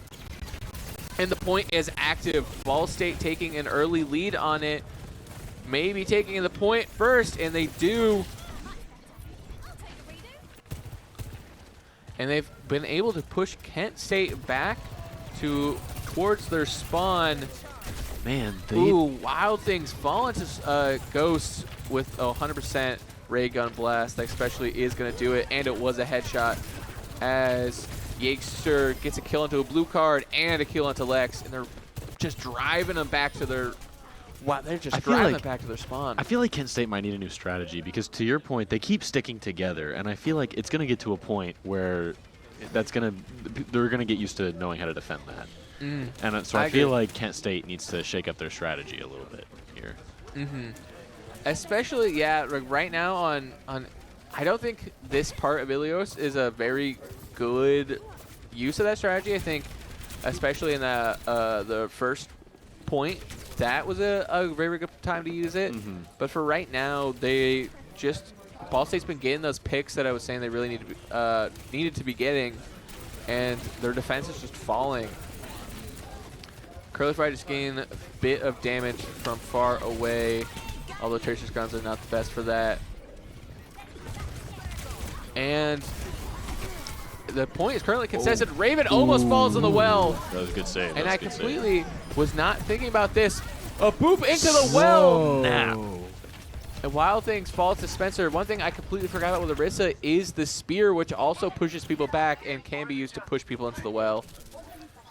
And the point is active. Ball State taking an early lead on it. Maybe taking the point first, and they do. And they've been able to push Kent State back towards their spawn. Man, Ooh, Wild Things fall into Ghost with a 100% ray gun blast. That especially is going to do it, and it was a headshot as Yaxter gets a kill into a blue card and a kill into Lex, and they're just driving them back to their. Wow, they're just driving them back to their spawn. I feel like Kent State might need a new strategy because, to your point, they keep sticking together, and I feel like it's going to get to a point where they're going to get used to knowing how to defend that. And so I feel like Kent State needs to shake up their strategy a little bit here. Especially, yeah, right now on I don't think this part of Ilios is a very good use of that strategy. I think, especially in the first point, that was a very good time to use it. But for right now, Ball State's been getting those picks that I was saying they really needed to be getting, and their defense is just falling. Curly Fry just gained a bit of damage from far away, although Tracer's guns are not the best for that. And the point is currently contested. Raven almost falls in the well. That was a good save. And I completely was not thinking about this. A boop into the well. Now. And Wild Things falls to Spencer. One thing I completely forgot about with Orisa is the spear, which also pushes people back and can be used to push people into the well.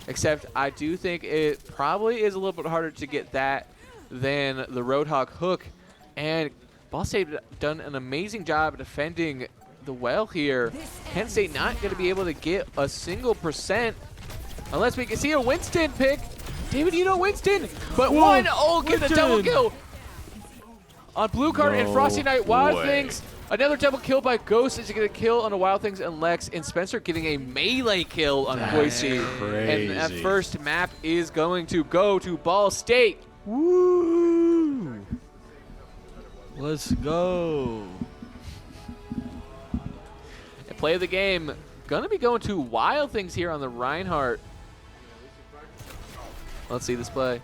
Except I do think it probably is a little bit harder to get that than the Roadhog hook. And Ball State done an amazing job defending the well here. Kent State not going to be able to get a single percent unless we can see a Winston pick. David, you know Winston, but one gets a double kill on Blue Card and Frosty Knight. Wild Things, another double kill by Ghost is going to kill on the Wild Things and Lex, and Spencer getting a melee kill on Koisi. And that first map is going to go to Ball State. Woo! Let's go. And play of the game, gonna be going to Wild Things here on the Reinhardt. Let's see this play.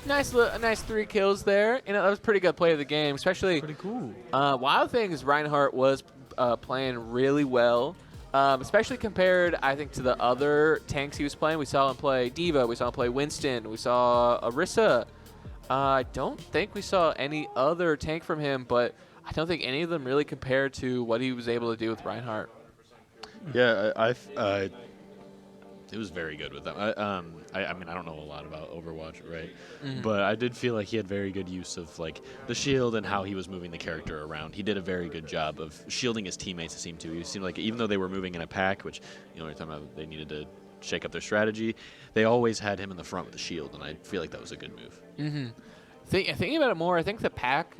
nice 3 kills there. You know, that was a pretty good play of the game, especially. Pretty cool. Wild thing is Reinhardt was playing really well, especially compared, I think, to the other tanks he was playing. We saw him play D.Va. We saw him play Winston. We saw Orisa. I don't think we saw any other tank from him, but I don't think any of them really compared to what he was able to do with Reinhardt. Yeah, it was very good with them. I mean, I don't know a lot about Overwatch, right? But I did feel like he had very good use of like the shield and how he was moving the character around. He did a very good job of shielding his teammates. It seemed to. It seemed like even though they were moving in a pack, which every time they needed to shake up their strategy, they always had him in the front with the shield, and I feel like that was a good move. Thinking about it more, I think the pack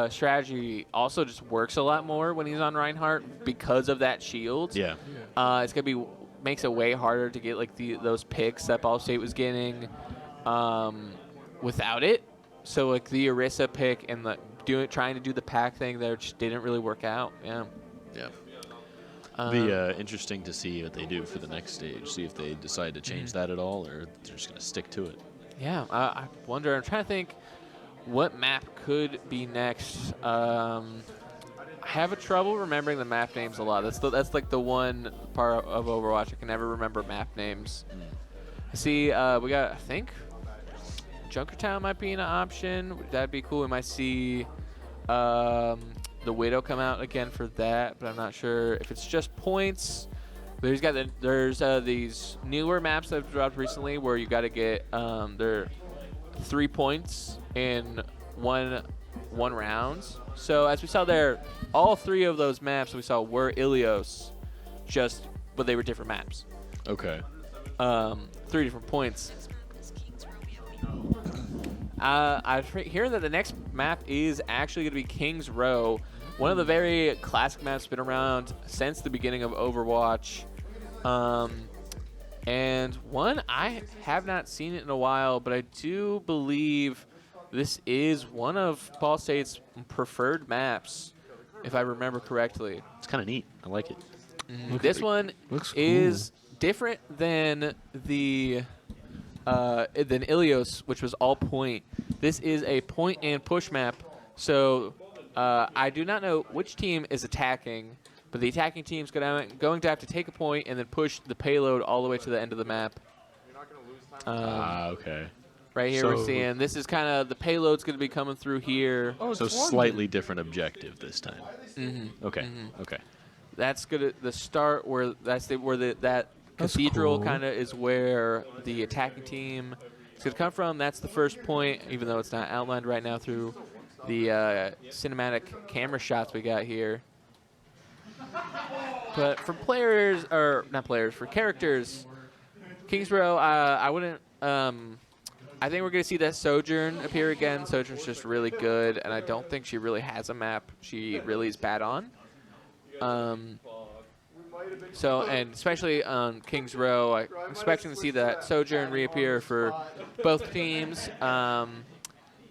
strategy also just works a lot more when he's on Reinhardt because of that shield. Yeah. It's gonna be makes it way harder to get like those picks that Ball State was getting without it. So like the Orisa pick and trying to do the pack thing there just didn't really work out. Yeah. Be interesting to see what they do for the next stage. See if they decide to change that at all, or they're just gonna stick to it. Yeah. I wonder. I'm trying to think what map could be next. I have a trouble remembering the map names a lot. That's like the one part of Overwatch I can never remember map names. I see we got, I think Junkertown might be an option. That'd be cool. We might see the Widow come out again for that, but I'm not sure if it's just points. There's these newer maps that have dropped recently where you got to get they're 3 points in one round. So as we saw there, all 3 of those maps we saw were Ilios, but they were different maps. Okay. 3 different points. I hear that the next map is actually going to be King's Row, one of the very classic maps been around since the beginning of Overwatch. And one I have not seen it in a while, but I do believe this is one of Ball State's preferred maps, if I remember correctly. It's kind of neat. I like it. This one is different than than Ilios, which was all point. This is a point and push map. So I do not know which team is attacking, but the attacking team's going to have to take a point and then push the payload all the way to the end of the map. Okay. Right here we're seeing this is kind of the payload's going to be coming through here. So slightly different objective this time. Okay. Okay. That's gonna the start where that cathedral kind of is where the attacking team is gonna come from. That's the first point, even though it's not outlined right now through the cinematic camera shots we got here. But for for characters, King's Row, I wouldn't. I think we're going to see that Sojourn appear again. Sojourn's just really good, and I don't think she really has a map she really is bad on. And especially on King's Row, I'm expecting to see that Sojourn reappear for both teams.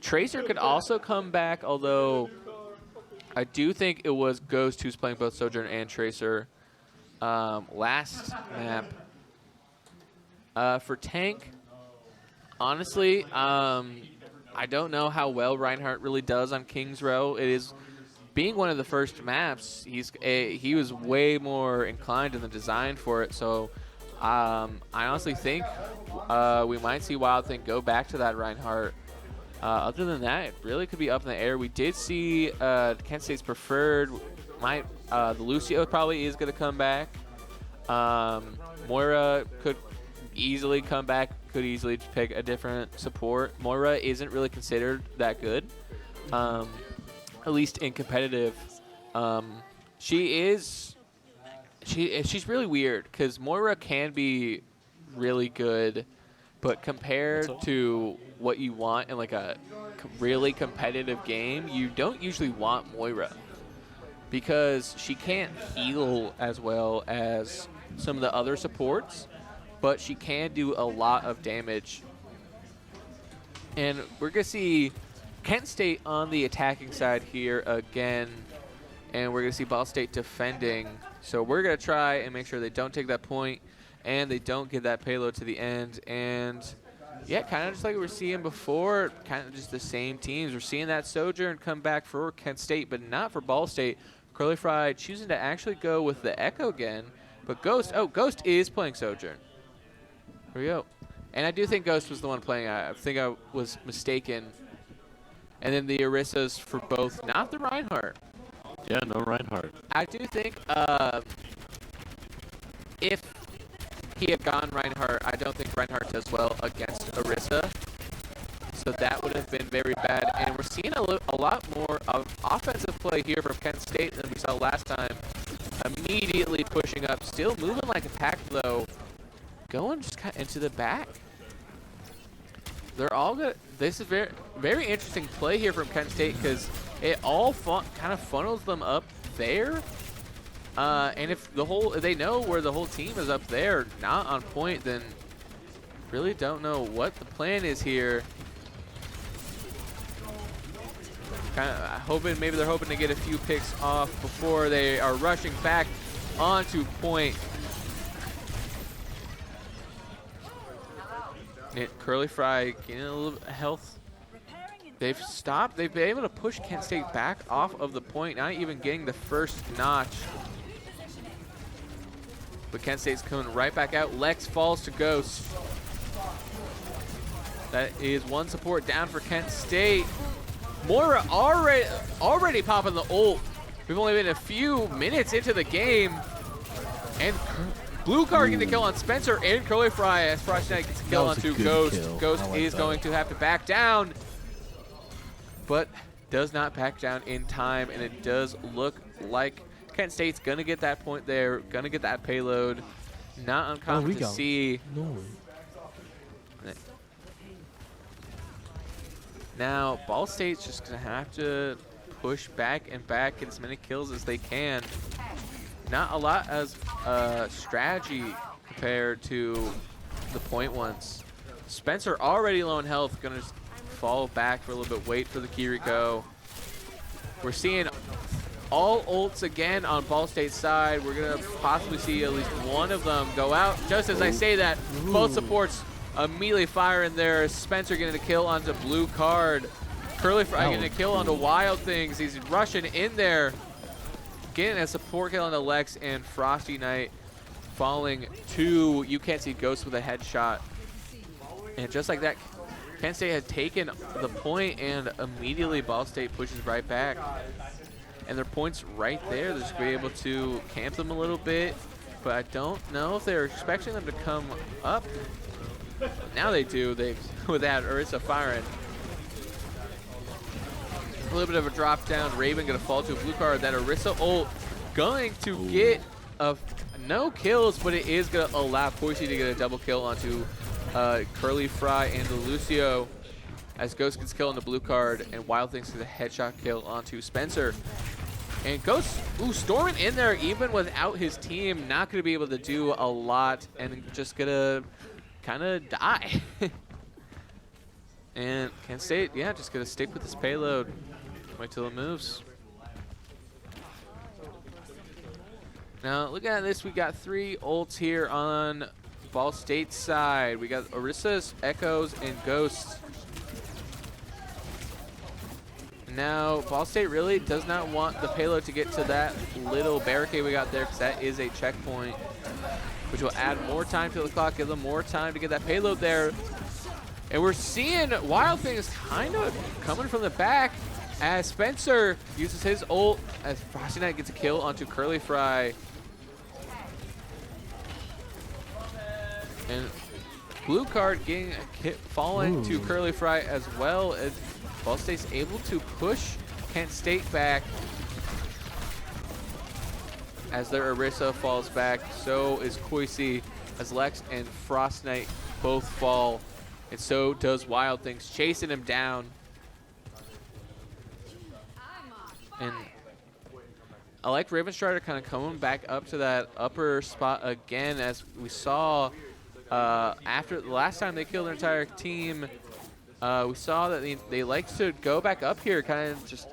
Tracer could also come back, although I do think it was Ghost who's playing both Sojourn and Tracer last map. For Tank, honestly, I don't know how well Reinhardt really does on King's Row. It is being one of the first maps. He was way more inclined in the design for it. So I honestly think we might see Wild Thing go back to that Reinhardt. Other than that, it really could be up in the air. We did see Kent State's preferred. The Lucio probably is going to come back. Moira could easily come back, could easily pick a different support. Moira isn't really considered that good, at least in competitive. She's really weird because Moira can be really good, but compared to what you want in like a really competitive game, you don't usually want Moira because she can't heal as well as some of the other supports, but she can do a lot of damage. And we're going to see Kent State on the attacking side here again, and we're going to see Ball State defending. So we're going to try and make sure they don't take that point and they don't get that payload to the end. And yeah, kind of just like we were seeing before, kind of just the same teams. We're seeing that Sojourn come back for Kent State, but not for Ball State. Curly Fry choosing to actually go with the Echo again, but Ghost is playing Sojourn. Here we go. And I do think Ghost was the one playing. I think I was mistaken. And then the Orissas for both, not the Reinhardt. Yeah, no Reinhardt. I do think if he had gone Reinhardt, I don't think Reinhardt does well against Orisa. So that would have been very bad. And we're seeing a lot more of offensive play here from Kent State than we saw last time. Immediately pushing up, still moving like a pack though. Going just kind of into the back. They're all good. This is very, very interesting play here from Kent State because it all kind of funnels them up there. And if they know where the whole team is up there, not on point, then really don't know what the plan is here. Kind of hoping, maybe they're hoping to get a few picks off before they are rushing back onto point. Curly Fry getting a little health. They've stopped. They've been able to push Kent State back off of the point, not even getting the first notch. But Kent State's coming right back out. Lex falls to Ghost. That is one support down for Kent State. Moira already popping the ult. We've only been a few minutes into the game. And Blue Card getting the kill on Spencer and Curly Fry as Frost Knight gets a kill onto Ghost. Ghost is going to have to back down, but does not back down in time, and it does look like Kent State's going to get that point there, going to get that payload. Not uncommon to see. Now, Ball State's just going to have to push back and back, get as many kills as they can. Not a lot as strategy compared to the point ones. Spencer already low in health, gonna just fall back for a little bit, wait for the Kiriko. We're seeing all ults again on Ball State's side. We're gonna possibly see at least one of them go out. Just as I say that, both supports immediately fire in there. Spencer getting a kill onto Blue Card. Curly Fry getting a kill onto Wild Things. He's rushing in there. Getting a support kill on the Lex, and Frosty Knight falling to, you can't see Ghost with a headshot. And just like that, Kent State had taken the point, and immediately Ball State pushes right back. And their point's right there. They're just be able to camp them a little bit, but I don't know if they're expecting them to come up. Now they do. With that Orisa firing. A little bit of a drop down. Raven gonna fall to a Blue Card. That Orisa ult going to get no kills, but it is gonna allow Poisey to get a double kill onto Curly Fry and Lucio as Ghost gets killed on the Blue Card, and Wild Things gets a headshot kill onto Spencer. And Ghost, storming in there even without his team, not gonna be able to do a lot, and just gonna kind of die. And Kent State, yeah, just gonna stick with this payload. Wait till it moves. Now, look at this. We got 3 ults here on Ball State's side. We got Orissas, Echoes, and Ghosts. Now, Ball State really does not want the payload to get to that little barricade we got there, because that is a checkpoint, which will add more time to the clock, give them more time to get that payload there. And we're seeing Wild Things kind of coming from the back as Spencer uses his ult as Frosty Knight gets a kill onto Curly Fry. And Blue Card getting falling to Curly Fry as well, as Ball State's able to push Kent State back as their Orisa falls back. So is Poisey as Lex and Frost Knight both fall. And so does Wild Things, chasing him down. And I like Ravenstrider kind of coming back up to that upper spot again, as we saw after the last time they killed their entire team. We saw that they like to go back up here, kind of just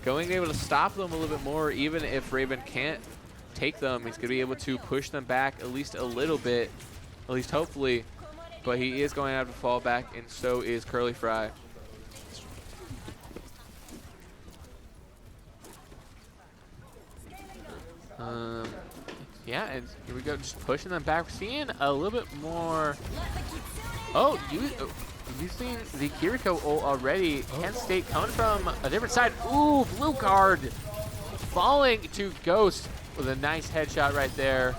able to stop them a little bit more. Even if Raven can't take them, he's going to be able to push them back at least a little bit, at least hopefully. but he is going to have to fall back, and so is Curly Fry. Yeah, and here we go, just pushing them back. We're seeing a little bit more. Oh, you've seen the Kiriko ult already. Kent State coming from a different side. Ooh, blue card. Falling to Ghost with a nice headshot right there.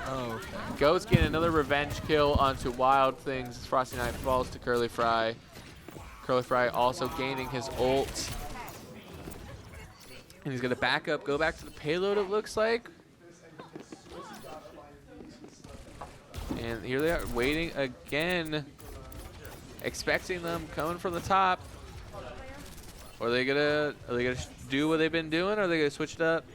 Oh, okay. Ghost getting another revenge kill onto Wild Things as Frosty Knight falls to Curly Fry. Curly Fry also gaining his ult. And he's going to back up, go back to the payload, it looks like. And here they are, waiting again. Expecting them coming from the top. Or are they gonna do what they've been doing, or are they gonna switch it up?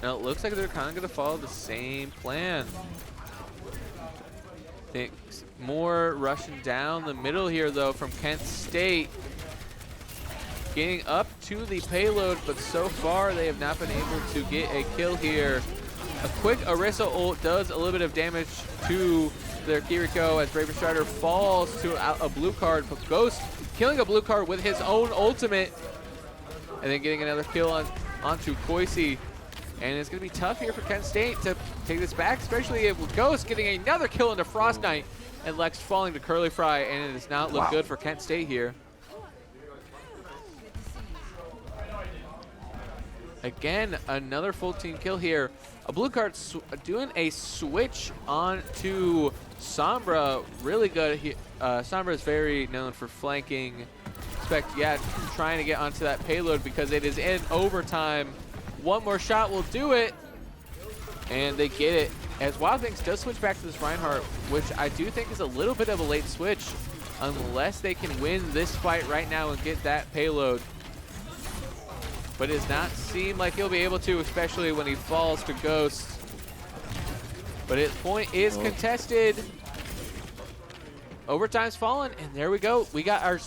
Now it looks like they're kind of gonna follow the same plan. Think more rushing down the middle here though from Kent State. Getting up to the payload, but so far they have not been able to get a kill here. A quick Orisa ult does a little bit of damage to their Kiriko as Raven Strider falls to a blue card, but Ghost killing a blue card with his own ultimate, and then getting another kill onto Koisi. And it's going to be tough here for Kent State to take this back, especially with Ghost getting another kill into Frost Knight, and Lex falling to Curly Fry, and it does not look good for Kent State here. Again, another full team kill here. A blue card doing a switch on to Sombra. Really good. Sombra is very known for flanking. Trying to get onto that payload because it is in overtime. One more shot will do it. And they get it. As Wild Things does switch back to this Reinhardt, which I do think is a little bit of a late switch. Unless they can win this fight right now and get that payload. But it does not seem like he'll be able to, especially when he falls to Ghost. But his point is contested. Overtime's fallen, and there we go. We got our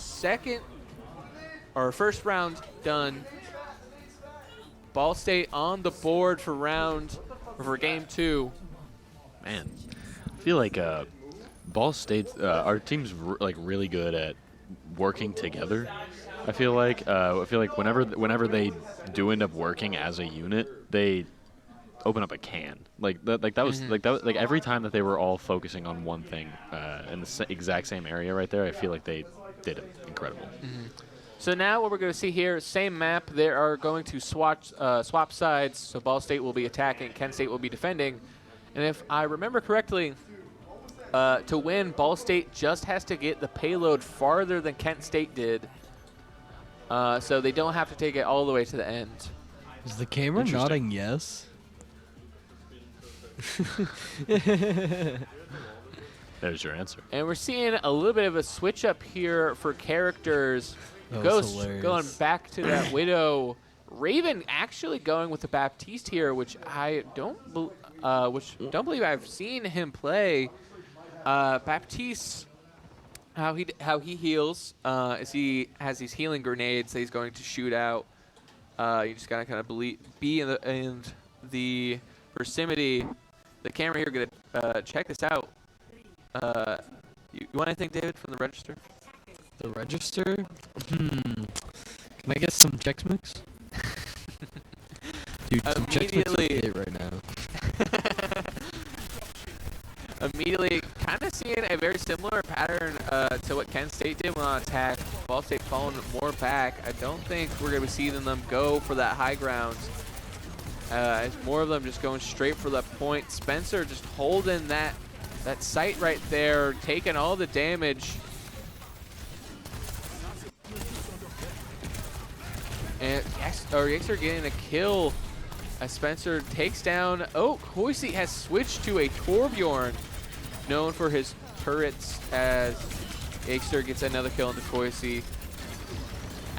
first round done. Ball State on the board for game 2. Man, I feel like Ball State's our team's really good at working together. I feel like whenever they do end up working as a unit, they open up a can. Like every time that they were all focusing on one thing in the exact same area right there, I feel like they did it incredible. So now what we're going to see here, same map. They are going to swap sides. So Ball State will be attacking, Kent State will be defending. And if I remember correctly, to win, Ball State just has to get the payload farther than Kent State did. So they don't have to take it all the way to the end. Is the camera nodding yes? There's your answer. And we're seeing a little bit of a switch up here for characters. Ghost going back to that Widow. Raven actually going with the Baptiste here, which I don't believe I've seen him play. Baptiste, how he heals is he has these healing grenades that he's going to shoot out. You just gotta kind of be in the proximity. The camera here gonna check this out. You want anything, David, from the register? The register? Can I get some Chex Mix? Dude, some Chex Mix would hit right now. Immediately, kind of seeing a very similar pattern to what Kent State did when on attack. Ball State falling more back. I don't think we're going to be seeing them go for that high ground. It's more of them just going straight for that point. Spencer just holding that site right there, taking all the damage. And Yexer getting a kill as Spencer takes down. Oh, Koisi has switched to a Torbjorn, known for his turrets, as Yexer gets another kill into Koisi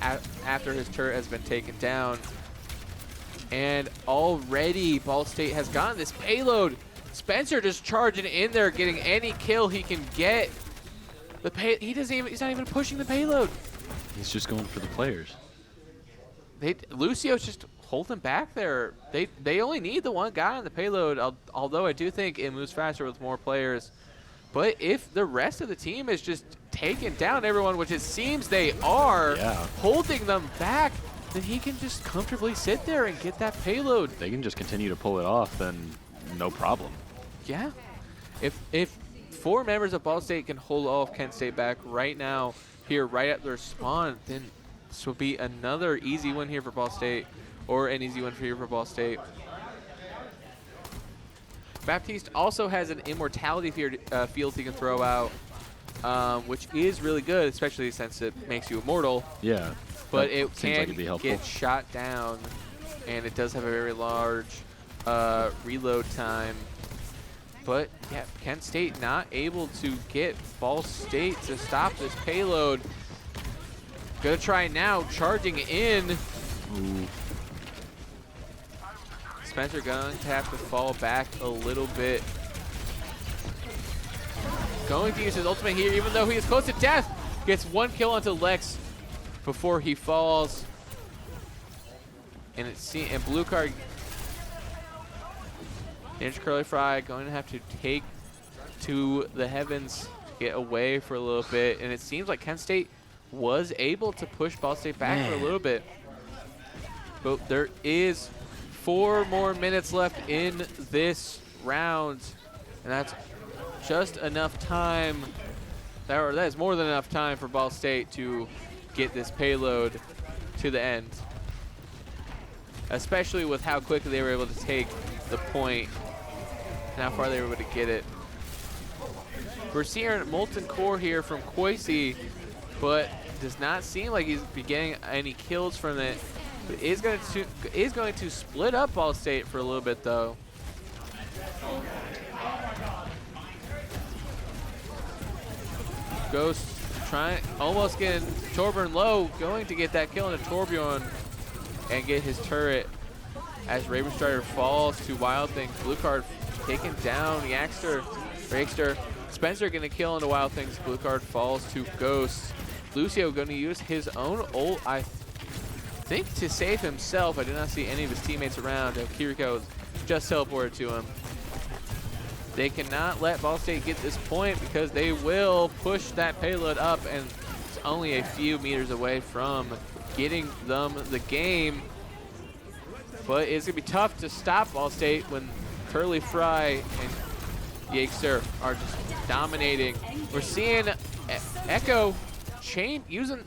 after his turret has been taken down. And already Ball State has gotten this payload. Spencer just charging in there, getting any kill he can get. He's not even pushing the payload. He's just going for the players. Lucio's just holding back there. They only need the one guy on the payload, although I do think it moves faster with more players. But if the rest of the team is just taking down everyone, which it seems they are, holding them back, then he can just comfortably sit there and get that payload. They can just continue to pull it off, then no problem. Yeah. If 4 members of Ball State can hold off Kent State back right now, here right at their spawn, then this will be another easy win here for Ball State, or an easy win here for Ball State. Baptiste also has an immortality field he can throw out, which is really good, especially since it makes you immortal. Yeah. But it seems like can it'd be helpful. get shot down, and it does have a very large reload time. But yeah, Kent State not able to get Ball State to stop this payload. Gonna try now, charging in. Ooh. Spencer going to have to fall back a little bit. Going to use his ultimate here, even though he is close to death. Gets 1 kill onto Lex before he falls. And blue card. Ninja Curly Fry going to have to take to the heavens, get away for a little bit. And it seems like Kent State was able to push Ball State back for a little bit. But there is 4 more minutes left in this round, and that's just enough time, that is more than enough time for Ball State to get this payload to the end, especially with how quickly they were able to take the point and how far they were able to get it. We're seeing Molten Core here from Koisi, but does not seem like he's getting any kills from it. But is going to split up Ball State for a little bit, though. Ghost almost getting Torbjorn low, going to get that kill into Torbjorn and get his turret as Raven Strider falls to Wild Things. Blue card taken down Yakster. Spencer going to kill into Wild Things. Blue card falls to Ghost. Lucio going to use his own ult, I think, to save himself. I did not see any of his teammates around. Kiriko just teleported to him. They cannot let Ball State get this point because they will push that payload up, and it's only a few meters away from getting them the game. But it's going to be tough to stop Ball State when Curly Fry and Yakester are just dominating. We're seeing Echo using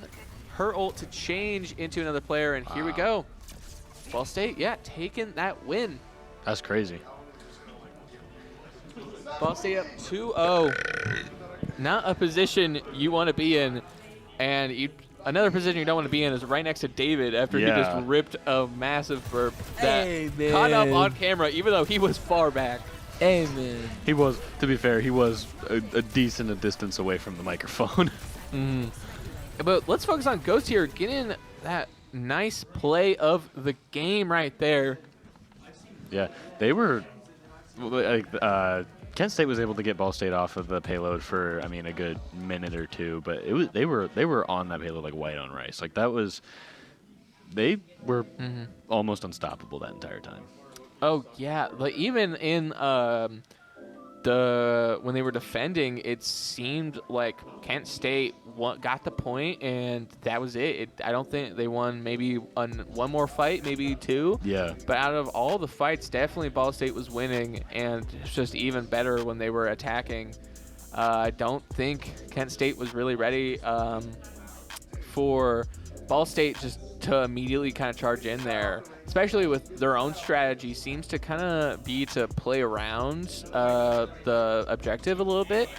her ult to change into another player, and here we go. Ball State, taking that win. That's crazy. Ball State up 2-0. Not a position you want to be in, and another position you don't want to be in is right next to David after he just ripped a massive burp that caught up on camera, even though he was far back. Hey, man. He was, to be fair, he was a decent distance away from the microphone. But let's focus on Ghost here, getting that nice play of the game right there. Yeah, they were Kent State was able to get Ball State off of the payload for, I mean, a good minute or two, but they were on that payload like white on rice. Like they were almost unstoppable that entire time. Oh yeah, like even in when they were defending, it seemed like Kent State got the point, and that was it. I don't think they won maybe one more fight, maybe 2. Yeah. But out of all the fights, definitely Ball State was winning, and it's just even better when they were attacking. I don't think Kent State was really ready for Ball State just to immediately kind of charge in there, especially with their own strategy seems to kind of be to play around the objective a little bit.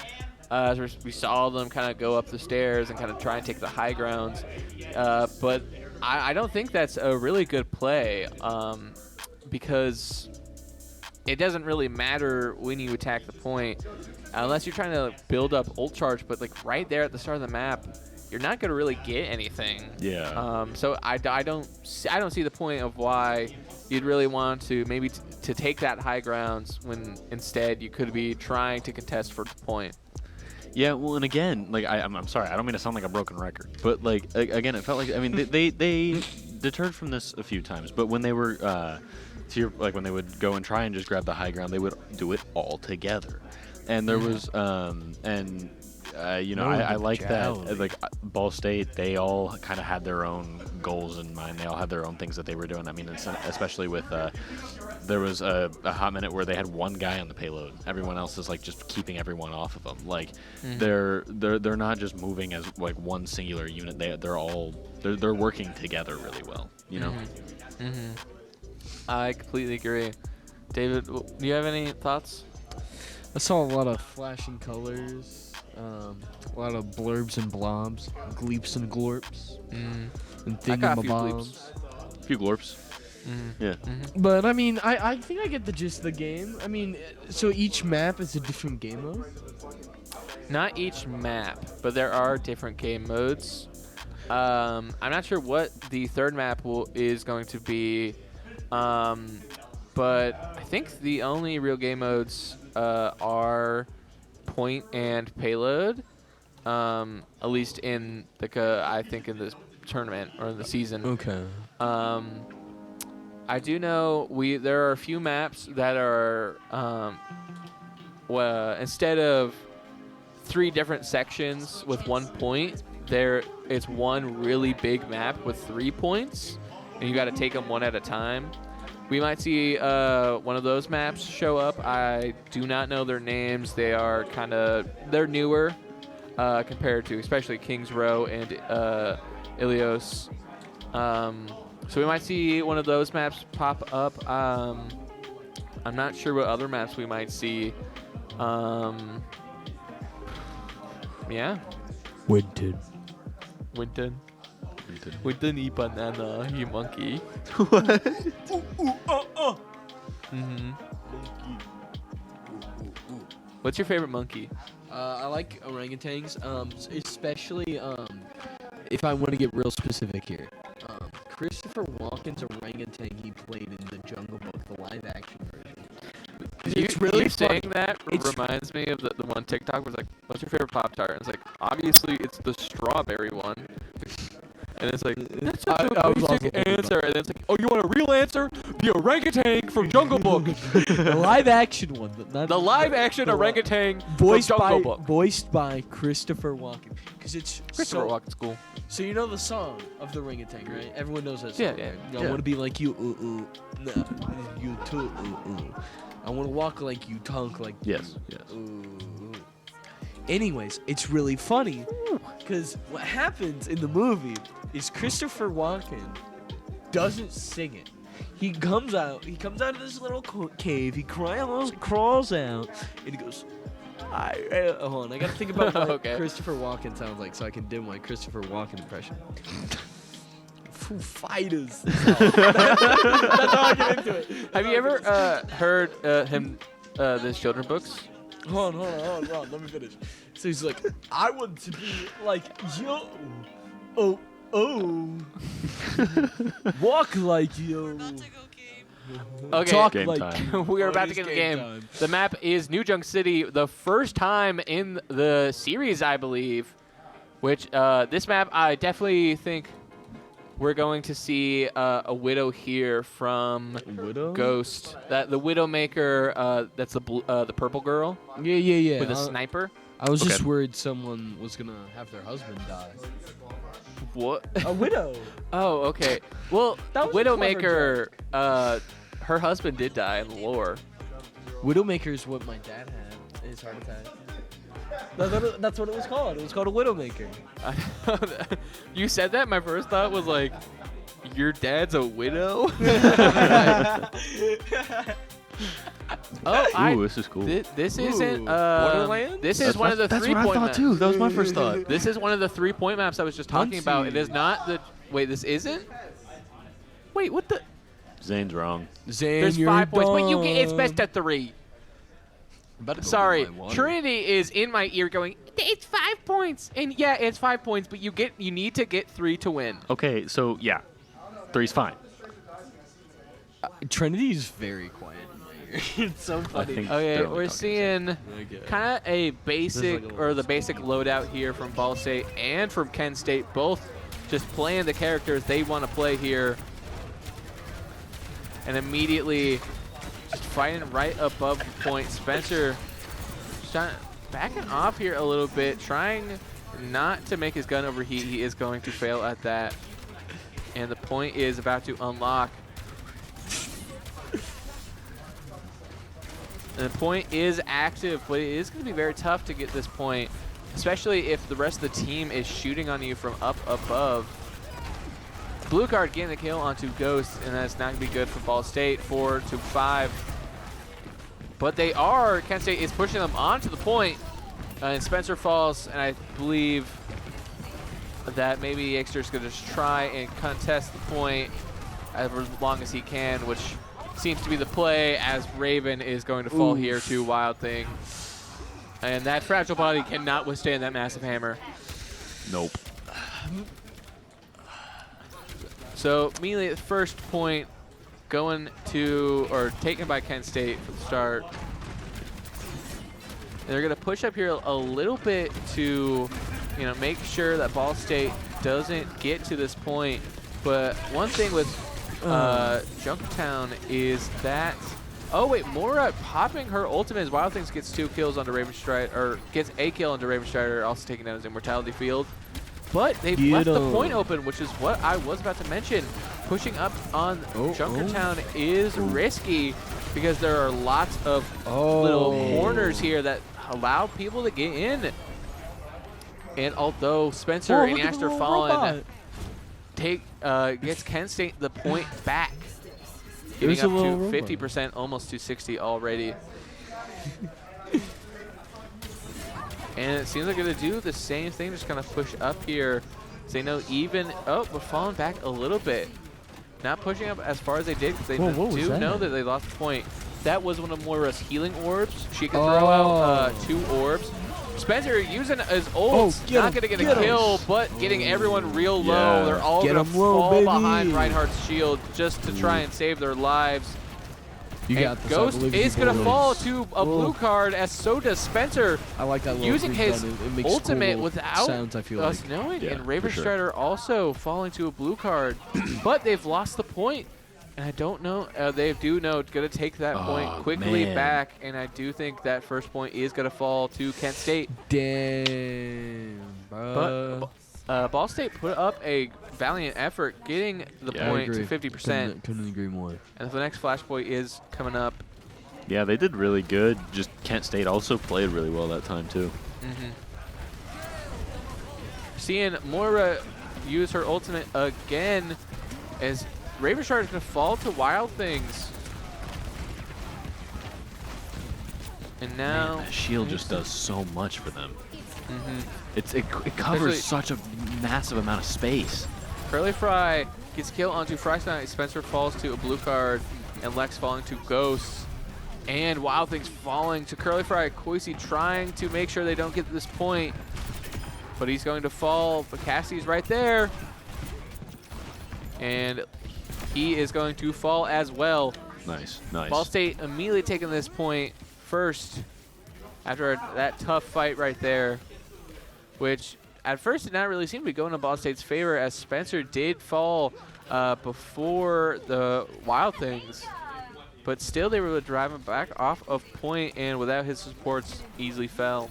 We saw them kind of go up the stairs and kind of try and take the high grounds. But I don't think that's a really good play because it doesn't really matter when you attack the point unless you're trying to build up ult charge. But like right there at the start of the map, you're not going to really get anything. Yeah. So I don't see the point of why you'd really want to maybe to take that high grounds when instead you could be trying to contest for the point. Yeah, well, and again, like I'm sorry, I don't mean to sound like a broken record, but like again, it felt like, I mean, they deterred from this a few times, but when they were when they would go and try and just grab the high ground, they would do it all together. And there was you know, I like that. Like Ball State, they all kind of had their own goals in mind. They all had their own things that they were doing. I mean, especially with there was a hot minute where they had one guy on the payload. Everyone else is like just keeping everyone off of them. Like they're not just moving as like one singular unit. They're working together really well. You know. I completely agree. David, do you have any thoughts? I saw a lot of flashing colors, a lot of blurbs and blobs, gleeps and glorps, and I got a few thingamabobs. A few glorps. Yeah. But I mean, I think I get the gist of the game. I mean, so each map is a different game mode? Not each map, but there are different game modes. I'm not sure what the third map is going to be, but I think the only real game modes are point and payload, at least in I think in this tournament or in the season. Okay. I do know there are a few maps that are instead of 3 different sections with 1 point, it's one really big map with 3 points, and you got to take them one at a time. We might see one of those maps show up. I do not know their names. They're newer compared to especially Kings Row and Ilios. So we might see one of those maps pop up. I'm not sure what other maps we might see. Yeah. Winton. Winton eat banana, you monkey. What's your favorite monkey? I like orangutans, especially if I want to get real specific here. Christopher Walken's orangutan he played in the Jungle Book, the live-action version. It's really saying funny. that reminds me of the one TikTok was like, "What's your favorite Pop-Tart?" And it's like, obviously it's the strawberry one. And it's like, that's such a basic answer. And it's like, oh, you want a real answer? The orangutan from Jungle Book. The live-action one. The live-action orangutan voiced from Jungle Book. Voiced by Christopher Walken. Because it's Christopher Walken's cool. So you know the song of the orangutan, right? Everyone knows that song. Yeah. I want to be like you, no, you too, I want to walk like you, talk like Yes. Anyways, it's really funny because what happens in the movie is Christopher Walken doesn't sing it. He comes out of this little cave, he crawls out, and he goes, hold on, I gotta think about what Christopher Walken sounds like so I can do my Christopher Walken impression. Foo Fighters. That's how I get into it. Have you ever heard his children's books? Hold on, let me finish. So he's like, I want to be like yo. Walk like yo. Okay, Talk game like time. we are Oh, about it to is get the game game. time. The map is New Junk City, the first time in the series, I believe. Which this map, I definitely think we're going to see a Widow here from Widow? Ghost. The Widowmaker, that's the purple girl Yeah. with a sniper. I was just Okay. worried someone was gonna have their husband die. What? A widow. Oh, okay. Well, That was a Widowmaker, her husband did die in the lore. Widowmaker is what my dad had in his heart attack. That's what it was called. It was called a Widowmaker. You said that. My first thought was like, your dad's a widow. Ooh, this is cool. This isn't. Wonderland? This is one of the That's 3 what I point thought maps. too. That was my first thought. This is one of the 3 point maps I was just talking about. It is not the. Wait, this isn't. Wait, what the? Zane's wrong. Zane, There's you're 5 points, but you get. It's dumb. best at 3. Sorry, Trinity is in my ear going. It's 5 points, and yeah, it's 5 points, but you need to get 3 to win. Okay, so yeah, 3's fine. Trinity is very quiet. It's so funny. I think Okay, they're only we're talking seeing Okay. kind of a basic, like a or the little basic loadout here from Ball State and from Kent State, both just playing the characters they want to play here. And immediately just fighting right above the point. Spencer backing off here a little bit, trying not to make his gun overheat. He is going to fail at that. And the point is about to unlock. And the point is active, but it is going to be very tough to get this point, especially if the rest of the team is shooting on you from up above. Blue card getting the kill onto Ghost, and that's not going to be good for Ball State. 4-5. But they are, Kent State is pushing them onto the point, and Spencer falls, and I believe that maybe Exeter's going to just try and contest the point as long as he can, which seems to be the play, as Raven is going to fall here to Wild Thing. And that fragile body cannot withstand that massive hammer. Nope. So immediately the first point going to, or taken by Kent State for the start. And they're going to push up here a little bit to, you know, make sure that Ball State doesn't get to this point. But one thing with Junktown is that, oh wait, Mora popping her ultimate as Wild Things gets 2 kills onto Raven Strider, or gets a kill onto Raven Strider, also taking down his Immortality Field. But they've left the point open, which is what I was about to mention. Pushing up on Junkertown is risky because there are lots of little corners here that allow people to get in. And although Spencer and Aster Fallen gets Kent State the point back, getting up to 50%, almost to 60 already. And it seems like they're going to do the same thing, just kind of push up here. So they know even, we're falling back a little bit. Not pushing up as far as they did, because they do know that they lost the point. That was one of Moira's healing orbs. She can throw out 2 orbs. Spencer using his ult, not going to get a kill, but getting everyone real low. They're all going to fall behind Reinhardt's shield just to try and save their lives. Ghost is going to fall to a blue card, as so does Spencer. I like that using his ultimate cool without sounds, I feel us like. knowing. Yeah, and Raven for sure. Strider also falling to a blue card. But they've lost the point. And I don't know, they do know it's going to take that point quickly back. And I do think that first point is going to fall to Kent State. Damn, bro. But Ball State put up a valiant effort getting the point to 50%. Couldn't agree more. And the next flashpoint is coming up. Yeah, they did really good. Just Kent State also played really well that time too. Seeing Moira use her ultimate again, as Raven Strider is going to fall to Wild Things. And now Man, that shield just does so much for them. It covers such a massive amount of space. Curly Fry gets kill onto Frystone. Spencer falls to a blue card, and Lex falling to Ghost. And Wild Things falling to Curly Fry. Koisi trying to make sure they don't get to this point. But he's going to fall, but Cassie's right there. And he is going to fall as well. Nice, nice. Ball State immediately taking this point first after that tough fight right there, which at first did not really seem to be going in Ball State's favor, as Spencer did fall before the Wild Things. But still, they were able to drive him back off of point, and without his supports, easily fell.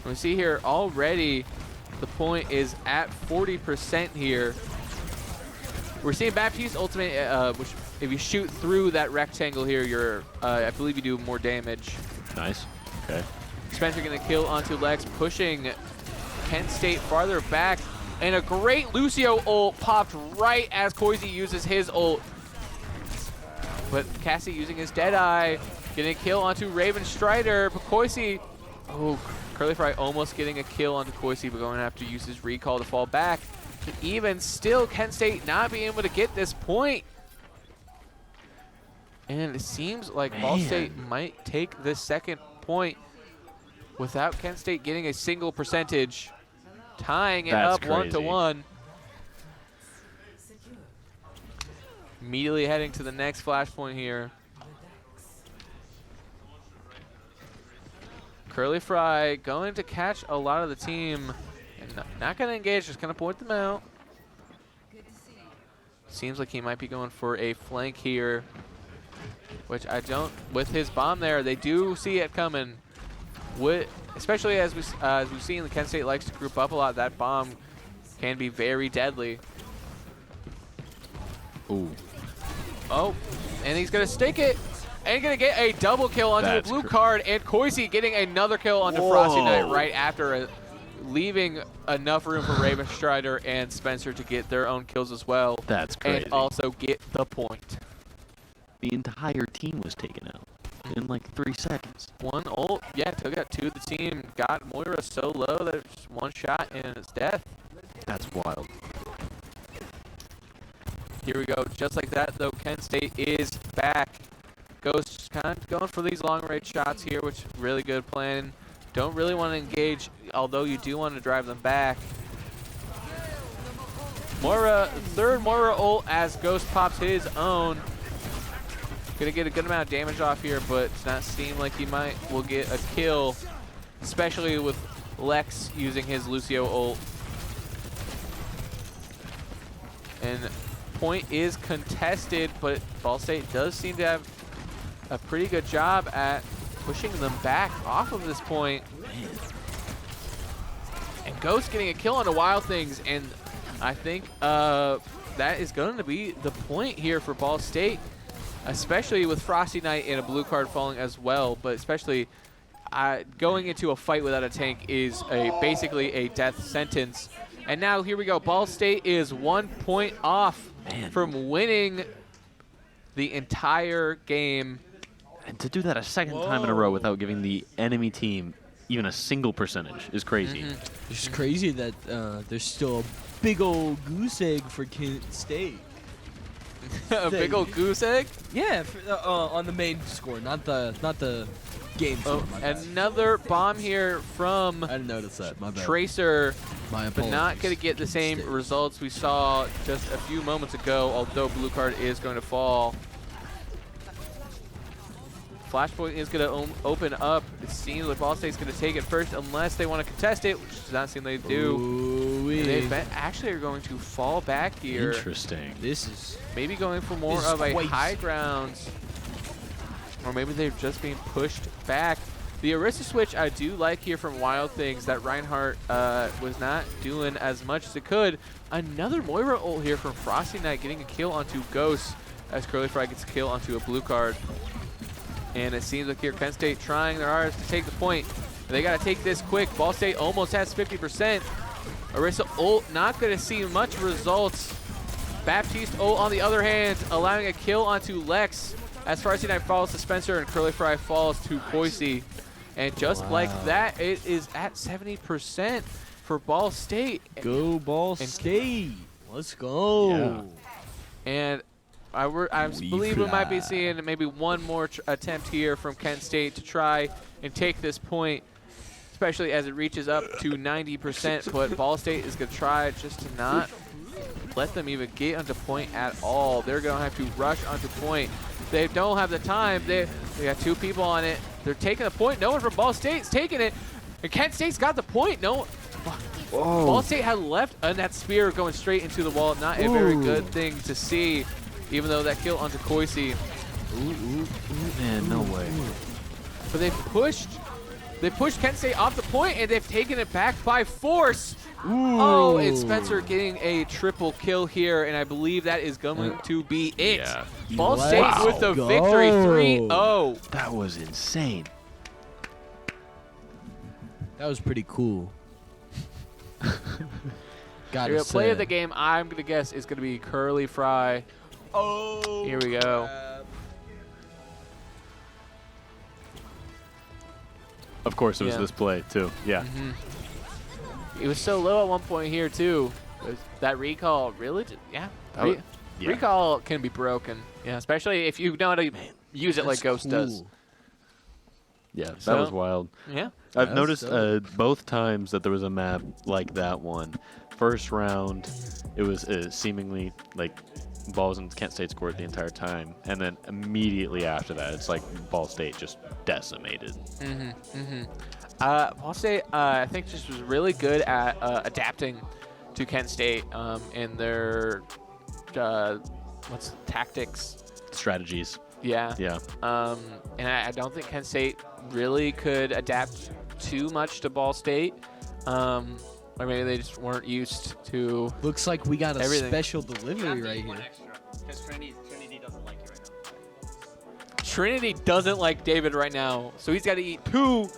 We see here already the point is at 40% here. We're seeing Baptiste ultimate, which if you shoot through that rectangle here, you're, I believe you do more damage. Nice. Okay. Spencer gonna kill onto Lex, pushing Kent State farther back. And a great Lucio ult popped right as Koisi uses his ult. But Cassie using his Deadeye, getting a kill onto Raven Strider. But Koisi, Curly Fry almost getting a kill onto Koisi, but going to have to use his recall to fall back. And even still, Kent State not being able to get this point. And it seems like Ball State might take the second point without Kent State getting a single percentage, tying it up 1-1. Immediately heading to the next flashpoint here. Curly Fry going to catch a lot of the team, and not going to engage, just going to point them out. Seems like he might be going for a flank here. which I don't. With his bomb there, they do see it coming. Especially as we've seen, Kent State likes to group up a lot. That bomb can be very deadly. Ooh. Oh, and he's going to stick it. And going to get a double kill onto a blue card. And Koisi getting another kill onto Frosty Knight right after leaving enough room for Raven Strider and Spencer to get their own kills as well. That's crazy. And also get the point. The entire team was taken out in like 3 seconds. One ult, yeah, took out 2 of the team. Got Moira so low that it's 1 shot and it's death. That's wild. Here we go. Just like that, though, Kent State is back. Ghost kind of going for these long-range shots here, which is really good plan. Don't really want to engage, although you do want to drive them back. Moira, third Moira ult as Ghost pops his own. Gonna get a good amount of damage off here, but does not seem like he will get a kill, especially with Lex using his Lucio ult. And point is contested, but Ball State does seem to have a pretty good job at pushing them back off of this point. And Ghost getting a kill on the Wild Things, and I think that is going to be the point here for Ball State, especially with Frosty Knight and a blue card falling as well, but especially going into a fight without a tank is basically a death sentence. And now here we go. Ball State is 1 point off from winning the entire game. And to do that a second time in a row without giving the enemy team even a single percentage is crazy. It's crazy that there's still a big old goose egg for Kent State. A big old goose egg? Yeah, on the main score, not the game score. Another bomb here from I didn't notice that. My bad. Tracer, My but apologies. not going to get the same results we saw just a few moments ago, although blue card is going to fall. Flashpoint is going to open up. It seems like Ball State's going to take it first unless they want to contest it, which does not seem they do. And they actually are going to fall back here. Interesting. This is Maybe going for more of a high ground. Or maybe they're just being pushed back. The Orisa switch I do like here from Wild Things that Reinhardt was not doing as much as it could. Another Moira ult here from Frosty Knight getting a kill onto Ghost as Curly Fry gets a kill onto a blue card. And it seems like here Kent State trying their hardest to take the point. They got to take this quick. Ball State almost has 50%. Orisa ult not going to see much results. Baptiste ult on the other hand, allowing a kill onto Lex as Frosty Knight falls to Spencer and Curly Fry falls to Koisi. And just like that, it is at 70% for Ball State. go Ball State. Let's go. Yeah. And I believe we might be seeing maybe one more attempt here from Kent State to try and take this point, especially as it reaches up to 90%. But Ball State is going to try just to not let them even get onto point at all. They're going to have to rush onto point. They don't have the time. They got 2 people on it. They're taking the point. No one from Ball State's taking it. And Kent State's got the point. No. Ball State had left, and that spear going straight into the wall. Not a very good thing to see, even though that kill onto Koisi. Man, no way. But they pushed Kent State off the point, and they've taken it back by force. Oh, and Spencer getting a triple kill here, and I believe that is going to be it. Yeah. Ball State with the victory, 3-0. That was insane. That was pretty cool. Gotta Your play of say. the game, I'm going to guess, is going to be Curly Fry. Oh. Here we go. Of course, it was Yeah. this play, too. Yeah. It was so low at one point here, too. That recall really yeah. Yeah. Recall can be broken. Yeah, especially if you know how to use it like Ghost does. Yeah, that So- was wild. Yeah. I've That's noticed dope. both times that there was a map like that one. First round, it was seemingly like balls in Kent State's court the entire time, and then immediately after that, it's like Ball State just decimated. Ball State, I think, just was really good at adapting to Kent State and their tactics. Strategies. Yeah. Yeah. And I don't think Kent State really could adapt too much to Ball State. Or maybe they just weren't used to. Looks like we got a Everything. special delivery right here. Because Trinity doesn't like you right now. Trinity doesn't like David right now, so he's got to eat 2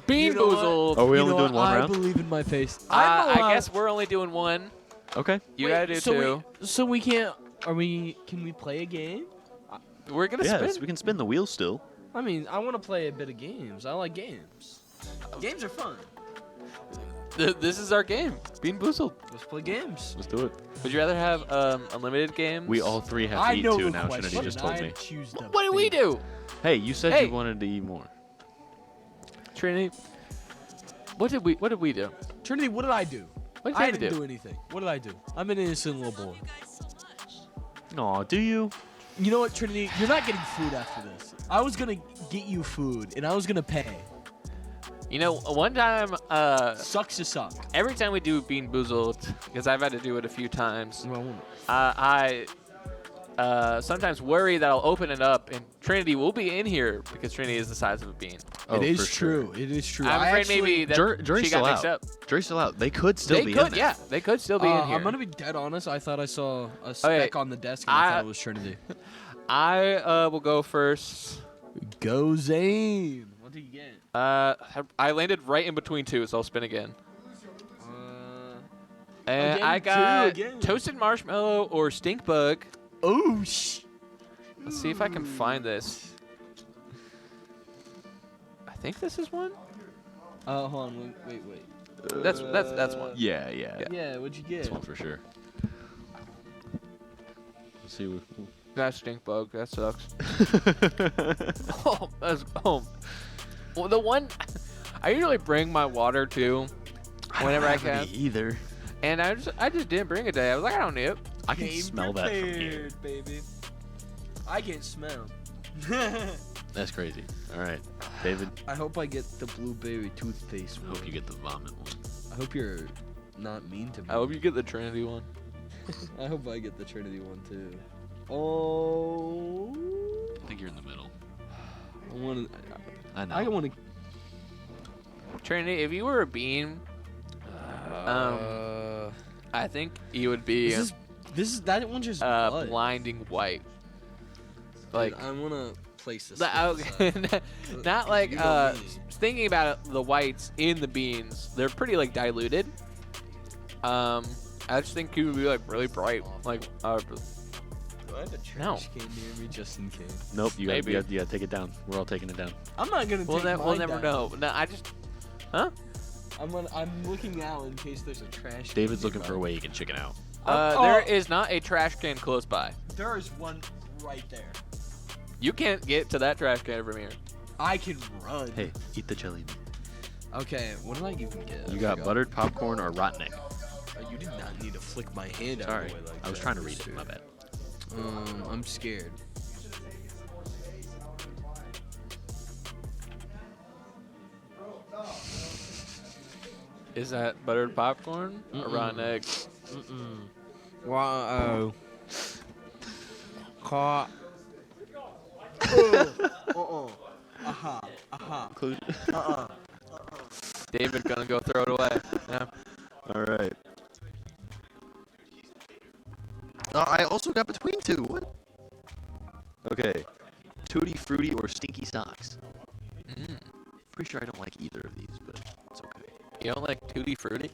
Bean You know what? Boozled. Are we You only know doing what? one I round? believe in my face. I guess we're only doing 1. Okay. You got to do 2. So we can't. Can we play a game? We're going to Yes, spin. we can spin the wheel still. I mean, I want to play a bit of games. I like games. Games are fun. This is our game. Bean Boozled. Let's play games. Let's do it. Would you rather have unlimited games? We all 3 have to I eat know 2 the now. question. Trinity just told I me. choose the What did we bait. do? Hey, you said Hey. you wanted to eat more. Trinity, what did we do? Trinity, what did I do? What did I Trinity didn't do? do anything. What did I do? I'm an innocent little boy. Aw, do you? You know what, Trinity? You're not getting food after this. I was gonna get you food, and I was gonna pay. You know, one time, Sucks to suck. every time we do Bean Boozled, because I've had to do it a few times, Well, I sometimes worry that I'll open it up and Trinity will be in here because Trinity is the size of a bean. Oh, it is for sure. true. It is true. I'm I afraid actually- maybe that Jury's she still got mixed out. up. Jury's still out. They could still They be could, in there. yeah, they could still be in here. I'm gonna be dead honest. I thought I saw a speck on the desk, and I thought it was Trinity. I will go first. Go Zane. What do you get? I landed right in between 2, so I'll spin again. And Again, I 2 got again. toasted marshmallow or stink bug. Oh Let's see if I can find this. I think this is one. hold on. Wait. That's one. Yeah. Yeah, what'd you get? This one for sure. Let's see. That's stink bug. That sucks. Well, the one I usually bring my water to whenever I can, Either. and I just didn't bring it today. I was like, I don't need it. I can smell that from here. baby. I can smell. That's crazy. All right, David. I hope I get the blueberry toothpaste I one. hope you get the vomit one. I hope you're not mean to me. I hope you get the Trinity one. I hope I get the Trinity one too. Oh. I think you're in the middle. I want to. I know. I want to. Trinity, if you were a bean, I think you would be This is that one just blood. blinding white. Dude, Like, I want to place this. not like You know me. thinking about it, the whites in the beans, they're pretty like diluted. I just think you would be like really bright, like Do I have a trash No. can near me just in case? Nope. You Maybe. gotta take it down. We're all taking it down. I'm not gonna we'll, take we'll mine never down. know. No, I just, huh? I'm looking out in case there's a trash can. David's looking for a nearby. way he can chicken out. There is not a trash can close by. There is one right there. You can't get to that trash can from here. I can run. Hey, eat the jelly. Okay, what did I even get? You I got forgot. buttered popcorn or rotten egg. You did not need to flick my hand out Sorry, of the way like I was that. trying to read it. My bad. I'm scared. Is that buttered popcorn or rotten egg? Wow. Caught. David gonna go throw it away. Yeah. All right. I also got between 2. What? Okay. Tutti Frutti or Stinky Socks. Pretty sure I don't like either of these, but it's okay. You don't like tutti frutti,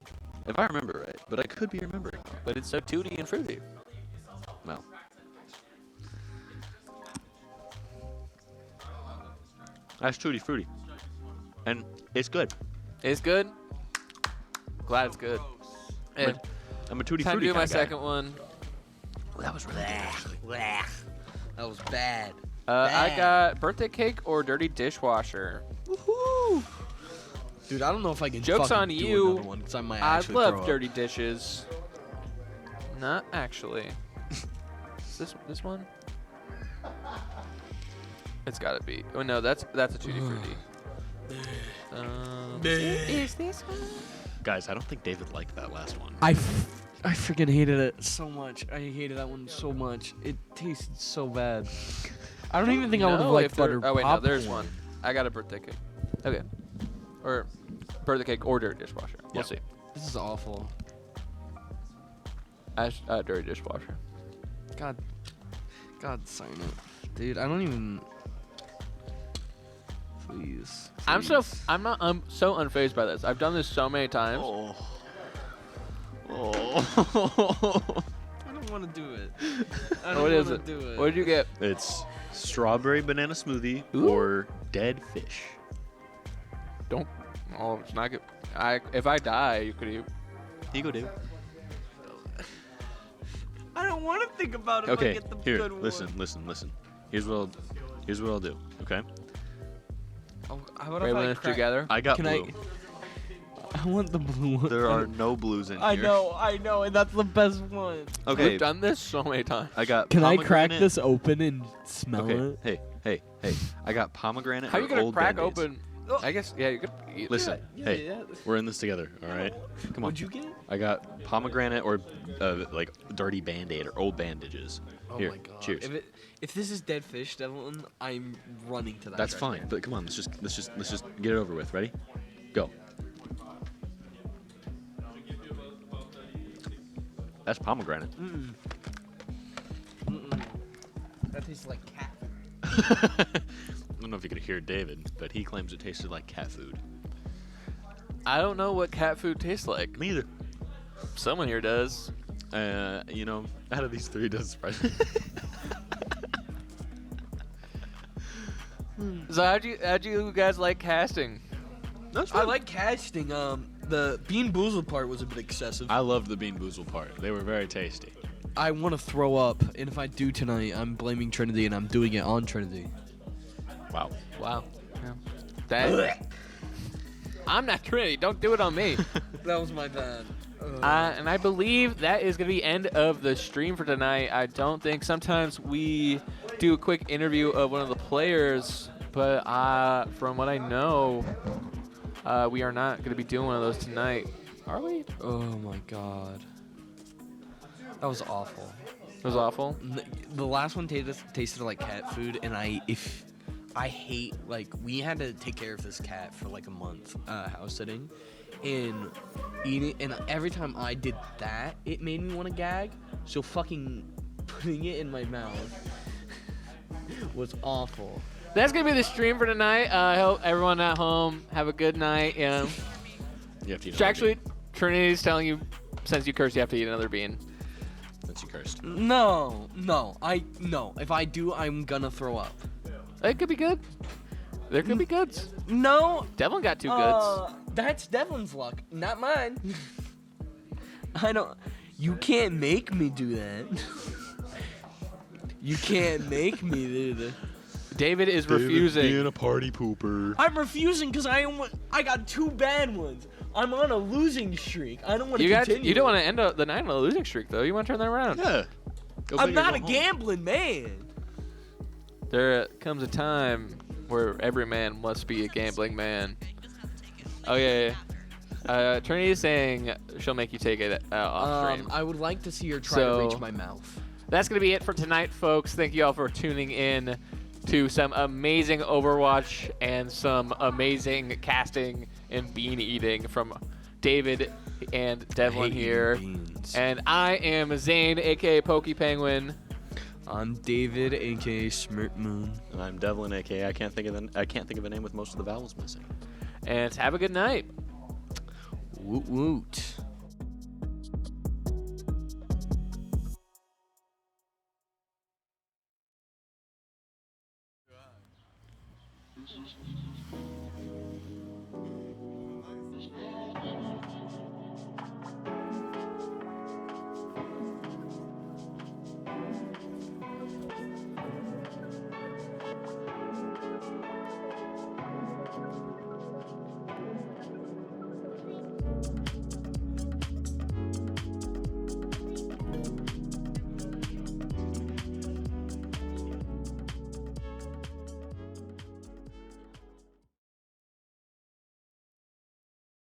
If I remember right, but I could be remembering wrong. but it's so tutti and fruity. Well. That's Tutti Frutti. And it's good. It's good. Glad it's good. And I'm a Tutti time to Frutti do my kinda guy. second one. Well, that was really good, actually. That was bad. I got birthday cake or dirty dishwasher. Woohoo! Dude, I don't know if I can. Joke's fucking on do you. another one, 'cause I might I actually throw love up. dirty dishes. Not actually. Is this one? It's gotta be. Oh no, that's a tutti frutti. Is this one? Guys, I don't think David liked that last one. I freaking hated it so much. I hated that one so much. It tasted so bad. I don't even think I would have No, liked if there- butter Oh wait, no, there's popcorn. one. I got a birthday cake. Okay. Or birthday cake or dirty dishwasher. We'll Yeah. see. This is awful. Dirty dishwasher. God, sign it, dude. I don't even. Please. I'm so unfazed by this. I've done this so many times. I don't want to do it. What is it? What did you get? It's strawberry banana smoothie Ooh. or dead fish. Don't. Oh, it's not good. If I die, you could eat. Here you go, David. I don't want to think about it. Okay, If I get the here, good listen. Here's what I'll do. Okay, One. Oh, how about We're if I in this crack- together. I got Can blue. I want the blue one. There are no blues in here. I know, and that's the best one. Okay, We've done this so many times. I got. Can I crack pomegranate- this open and smell Okay, it? hey. I got pomegranate. How are or you gonna old crack Band-Aids. open? I guess yeah, you could eat. Listen, Yeah, hey, yeah. we're in this together, all right? Come on. What'd you get? I got pomegranate or like dirty Band-Aid or old bandages. Oh Here, my god. cheers. If this is dead fish, Devlin, I'm running to that. That's trash fine, can. but come on, let's just get it over with. Ready? Go. That's pomegranate. That tastes like cat. I don't know if you could hear David, but he claims it tasted like cat food. I don't know what cat food tastes like. Me either. Someone here does. You know, out of these three, it doesn't surprise me. So how'd you guys like casting? That's I like casting. The Bean Boozled part was a bit excessive. I loved the Bean Boozled part. They were very tasty. I want to throw up, and if I do tonight, I'm blaming Trinity, and I'm doing it on Trinity. Wow. Wow. Yeah. That. I'm not Trinity. Don't do it on me. That was my bad. And I believe that is going to be end of the stream for tonight. I don't think sometimes we do a quick interview of one of the players, but from what I know, we are not going to be doing one of those tonight. Are we? It Oh my god. That was awful. was awful. The last one tasted like cat food, and I hate, like, we had to take care of this cat for like a month, house sitting, and eating, and every time I did that, it made me want to gag. So fucking putting it in my mouth was awful. That's going to be the stream for tonight. I hope everyone at home have a good night. You have to eat another Actually, bean. Trinity's telling you, since you cursed, you have to eat another bean. Since you cursed. No. If I do, I'm gonna throw up. It could be good. There could be goods. No. Devlin got 2 goods. That's Devlin's luck, not mine. You can't make me do that. You can't make me do that. David is refusing. Being a party pooper. I'm refusing because I got 2 bad ones. I'm on a losing streak. I don't want to continue. You don't want to end the night on a losing streak, though. You want to turn that around. Yeah. Go I'm big or not go a home. gambling man. There comes a time where every man must be a gambling man. Oh, yeah. Trinity is saying she'll make you take it off stream. I would like to see her try So- to reach my mouth. That's going to be it for tonight, folks. Thank you all for tuning in to some amazing Overwatch and some amazing casting and bean eating from David and Devlin here. And I am Zane, aka Pokey Penguin. I'm David, aka Smirt Moon. And I'm Devlin, aka I can't think of a name with most of the vowels missing. And have a good night. Woot woot.